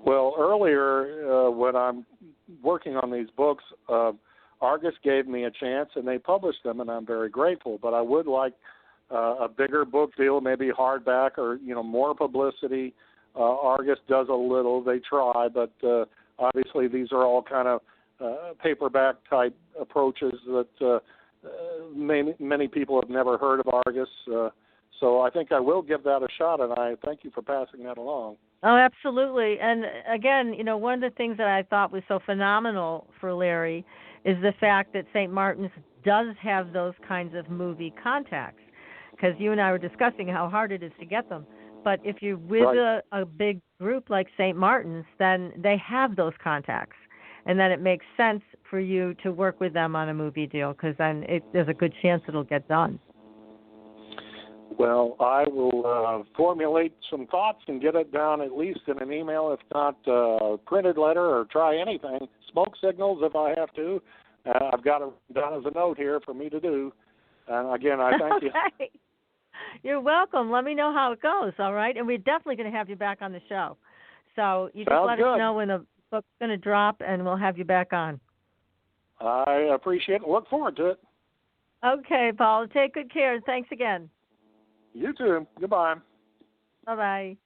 Well, earlier when I'm working on these books, Argus gave me a chance and they published them, and I'm very grateful. But I would like a bigger book deal, maybe hardback or more publicity. Argus does a little, they try, but obviously these are all kind of paperback type approaches that many people have never heard of Argus. So I think I will give that a shot, and I thank you for passing that along. Oh, absolutely. And again, one of the things that I thought was so phenomenal for Larry is the fact that St. Martin's does have those kinds of movie contacts, because you and I were discussing how hard it is to get them. But if you're with a big group like St. Martin's, then they have those contacts. And then it makes sense for you to work with them on a movie deal, because then there's a good chance it'll get done. Well, I will formulate some thoughts and get it down at least in an email, if not a printed letter, or try anything. Smoke signals if I have to. I've got it down as a note here for me to do. And again, I thank you. You're welcome. Let me know how it goes, all right? And we're definitely going to have you back on the show. So you just let us know when the book's going to drop, and we'll have you back on. I appreciate it. Look forward to it. Okay, Paul. Take good care, and thanks again. You too. Goodbye. Bye-bye.